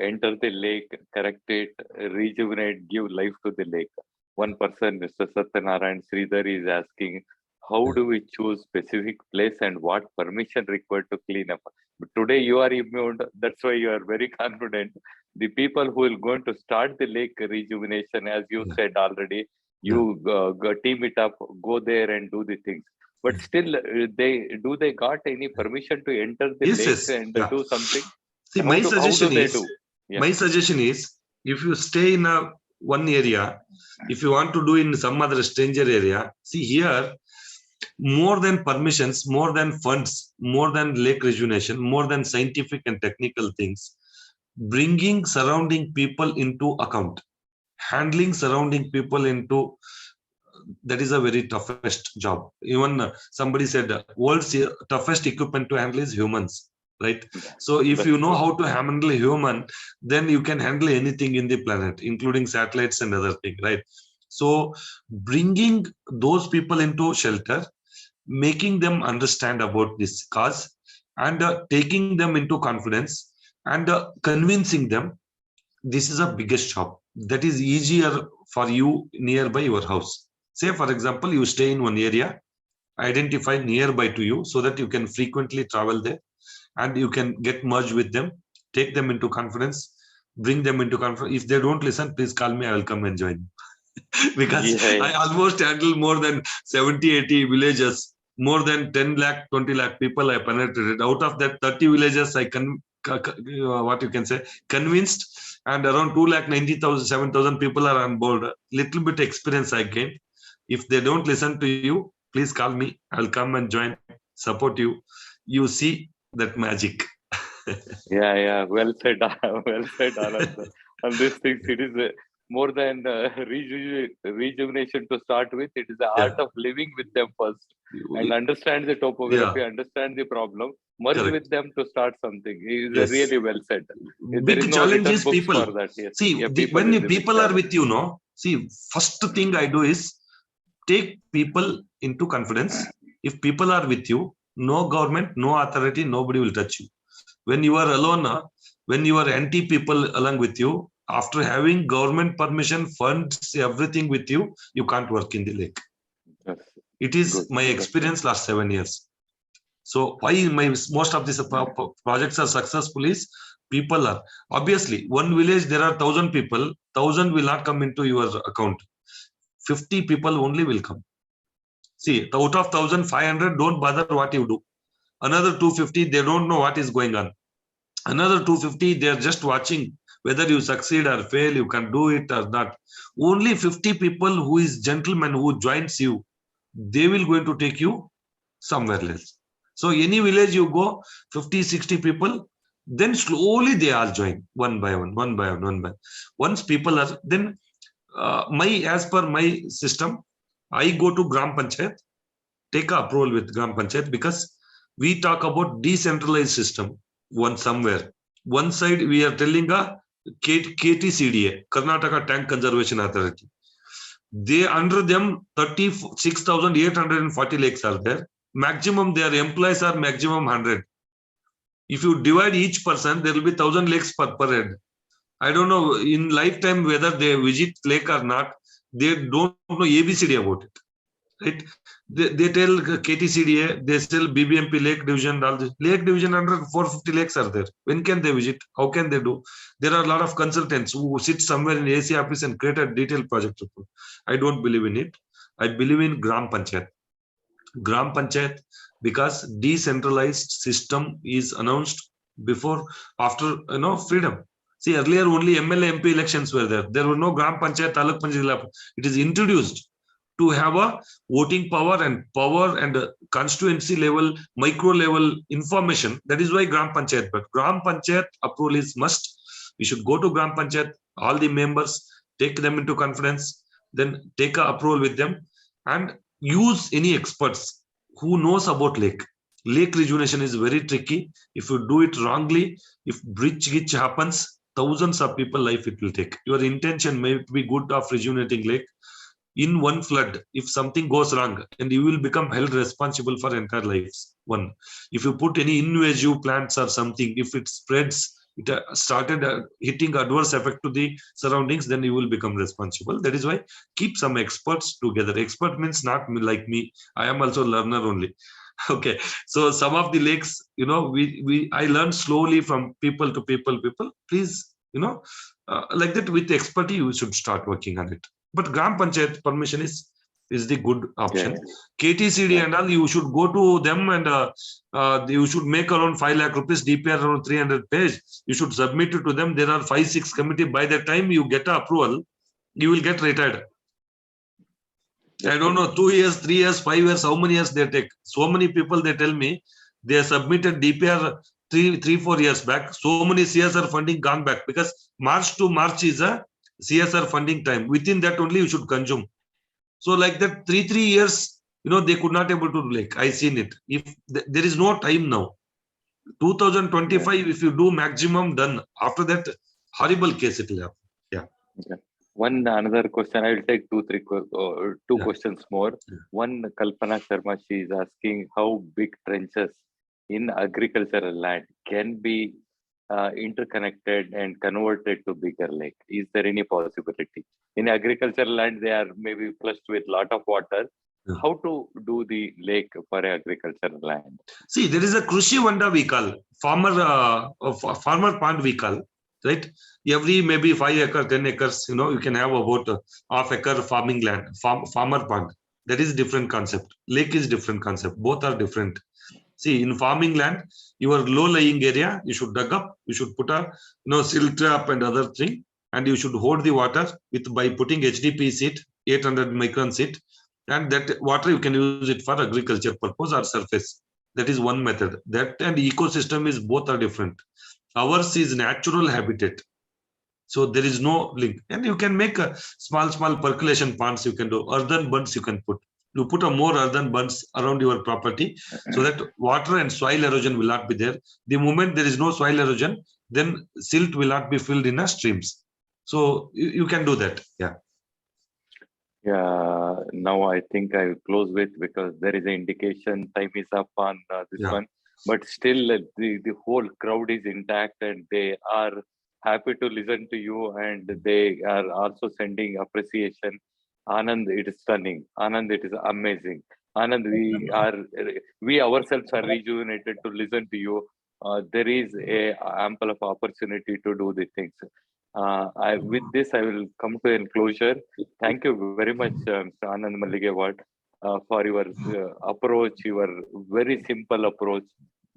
enter the lake, correct it, rejuvenate, give life to the lake. One person, Mr. Satyanarayan Sridhar, is asking, how do we choose specific place and what permission required to clean up? But today you are immune. That's why you are very confident. The people who will going to start the lake rejuvenation, as you said already, you team it up, go there and do the things. But still, they got any permission to enter the lake and do something? See, my suggestion is, if you stay in one area, if you want to do in some other stranger area, see here, more than permissions, more than funds, more than lake rejuvenation, more than scientific and technical things, bringing surrounding people into account, handling surrounding people into, that is a very toughest job. Even somebody said world's toughest equipment to handle is humans, right? So if you know how to handle a human, then you can handle anything in the planet, including satellites and other things, right? So bringing those people into shelter, making them understand about this cause, and taking them into confidence and convincing them, this is a biggest job. That is easier for you nearby your house. Say, for example, you stay in one area, identify nearby to you so that you can frequently travel there and you can get merged with them, take them into confidence, bring them into confidence. If they don't listen, please call me, I will come and join you. Because I almost handle more than 70, 80 villages, more than 10 lakh, 20 lakh people I penetrated. Out of that 30 villages, I convinced, and around 2,90,000, 7,000 people are on board. Little bit experience I gained. If they don't listen to you, please call me. I'll come and join, support you. You see that magic. Well said, Anand. On these things, it is more than rejuvenation to start with. It is the art of living with them first and understand the topography, understand the problem, merge Correct. with them to start something. It is Yes. really well said. There Big is no challenge written is books people. for that. Yes. See, Yeah, when is the big people are challenge. with you, no. See, first thing I do is take people into confidence. If people are with you, no government, no authority, nobody will touch you. When you are alone, when you are anti people along with you, after having government permission, funds, everything with you, you can't work in the lake. Yes. It is Good. my experience last 7 years. So why most of these projects are successful is people are obviously one village there are 1,000 people, 1,000 will not come into your account. 50 people only will come. See, out of 1,500, don't bother what you do. Another 250, they don't know what is going on. Another 250, they are just watching whether you succeed or fail, you can do it or not. Only 50 people who is gentleman who joins you, they will going to take you somewhere else. So any village you go, 50, 60 people, then slowly they all join one by one, one by one, one by one. Once people are, then as per my system, I go to Gram Panchayat, take a approval with Gram Panchayat because we talk about decentralized system. Somewhere. One side we are telling a KTCDA, Karnataka Tank Conservation Authority. They under them 36,840 lakes are there. Maximum their employees are maximum 100. If you divide each person, there will be 1,000 lakes per head. I don't know in lifetime whether they visit lake or not. They don't know ABCD about it. Right? They tell KTCDA, they tell BBMP Lake Division, all this. Lake Division under 450 lakes are there. When can they visit? How can they do? There are a lot of consultants who sit somewhere in AC office and create a detailed project report. I don't believe in it. I believe in Gram Panchayat. Gram Panchayat, because decentralized system is announced before, after freedom. See, earlier only MLA MP elections were there. There were no Gram Panchayat, Taluk Panchayat. It is introduced to have a voting power and constituency level, micro level information. That is why Gram Panchayat. But Gram Panchayat approval is must. We should go to Gram Panchayat, all the members, take them into confidence, then take a approval with them and use any experts who knows about lake. Lake rejuvenation is very tricky. If you do it wrongly, if breach happens, thousands of people life it will take. Your intention may be good of rejuvenating lake. In one flood, if something goes wrong, and you will become held responsible for entire lives. One, if you put any invasive plants or something, if it spreads, it started hitting adverse effect to the surroundings, then you will become responsible. That is why keep some experts together. Expert means not like me. I am also a learner only. Okay, so some of the lakes, I learned slowly from people to people. Please, like that with expertise, you should start working on it. But Gram Panchayat permission is the good option. KTCD and all, you should go to them and you should make around 5 lakh rupees, DPR around 300 page. You should submit it to them. There are 5-6 committee. By the time you get approval, you will get retired. I don't know, 2 years, 3 years, 5 years, how many years they take. So many people, they tell me, they submitted DPR 3-4 years back. So many CSR funding gone back because March to March is a CSR funding time. Within that only you should consume. So like that 3 years, they could not able to do lake. I seen it. If there is no time now, 2025, if you do maximum done, after that horrible case it will happen. Yeah. Another question. I will take two questions more. One, Kalpana Sharma, she is asking how big trenches in agricultural land can be interconnected and converted to bigger lake. Is there any possibility? In agricultural land, they are maybe flushed with lot of water. How to do the lake for agricultural land? See, there is a Krushi Vanda we call, farmer pond we call, right? Every maybe 5 acres, 10 acres, you can have about half acre farming land, farmer pond. That is different concept. Lake is different concept. Both are different. See, in farming land, your low-lying area, you should dug up, you should put a silt trap and other thing, and you should hold the water by putting HDP seed, 800 micron seed, and that water you can use it for agriculture purpose or surface. That is one method. That and ecosystem is both are different. Ours is natural habitat. So there is no link. And you can make a small percolation ponds you can do, earthen bunds you can put. You put a more earthen bunds around your property so that water and soil erosion will not be there. The moment there is no soil erosion, then silt will not be filled in the streams. So you can do that. Yeah. Yeah, now I think I will close with, because there is an indication time is up on this one, but still the whole crowd is intact and they are happy to listen to you, and they are also sending appreciation. Anand, it is stunning. Anand, it is amazing. Anand, we ourselves are rejuvenated to listen to you. There is a ample of opportunity to do the things. With this, I will come to enclosure. Thank you very much, Mr. Anand Malligavad, for your approach, your very simple approach,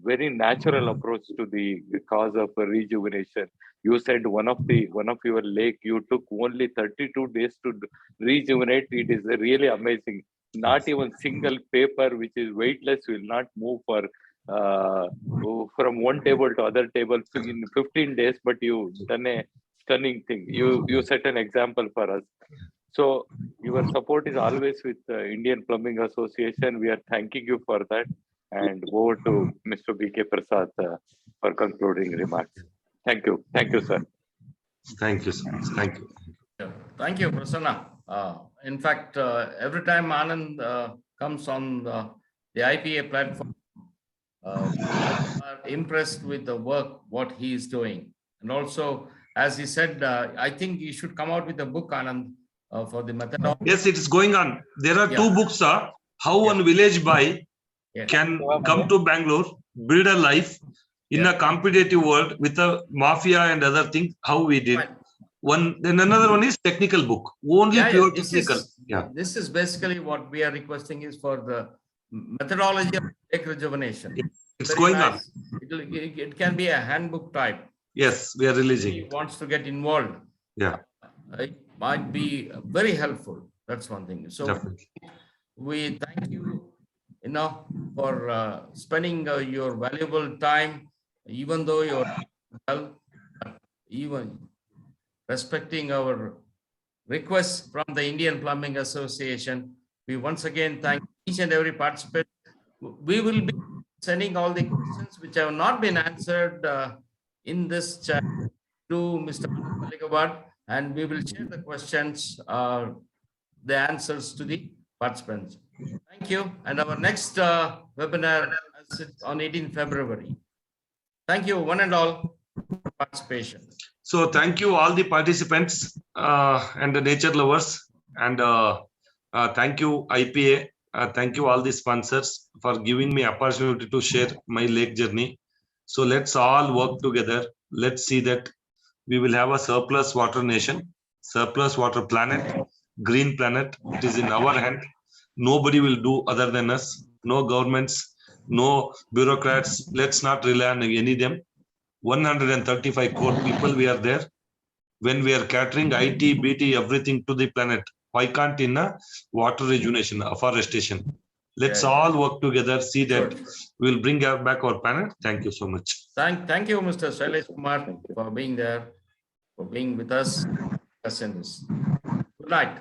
very natural approach to the cause of rejuvenation. You said one of your lake, you took only 32 days to rejuvenate. It is really amazing. Not even single paper which is weightless will not move for from one table to other table in 15 days. But you done a stunning thing. You set an example for us. So your support is always with Indian Plumbing Association. We are thanking you for that. And over to Mr. B.K. Prasad for concluding remarks. Thank you. Thank you, sir. Thank you so much. Thank you. Thank you, Prasanna. In fact, every time Anand comes on the IPA platform, we are impressed with the work, what he is doing. And also, as he said, I think you should come out with a book, Anand, for the methodology. Yes, it is going on. There are two books, How One Village Boy Can Come to Bangalore, Build a Life in a Competitive World with a Mafia and other things, how we did. Then another one is technical book, only pure technical. This is basically what we are requesting is for the methodology of lake rejuvenation. It's going on. It can be a handbook type. Yes, we are releasing. He wants to get involved. Yeah. It might be very helpful. That's one thing. So definitely. We thank you, for spending your valuable time, even though you're even respecting our requests from the Indian Plumbing Association. We once again thank each and every participant. We will be sending all the questions which have not been answered in this chat to Mr. Anand Malligavad, and we will share the questions, the answers to the participants. Thank you. And our next webinar is on 18 February. Thank you, one and all, for participation. So thank you all the participants and the nature lovers, and thank you IPA. Thank you all the sponsors for giving me opportunity to share my lake journey. So let's all work together. Let's see that we will have a surplus water nation, surplus water planet, green planet. It is in our hand. Nobody will do other than us. No governments, no bureaucrats. Let's not rely on any of them. 135 crore people we are there. When we are catering IT, BT, everything to the planet, why can't in a water rejuvenation, afforestation? Let's all work together, see that we'll bring back our planet. Thank you so much. Thank you, Mr. Shailesh Kumar, for being there, for being with us. Good night.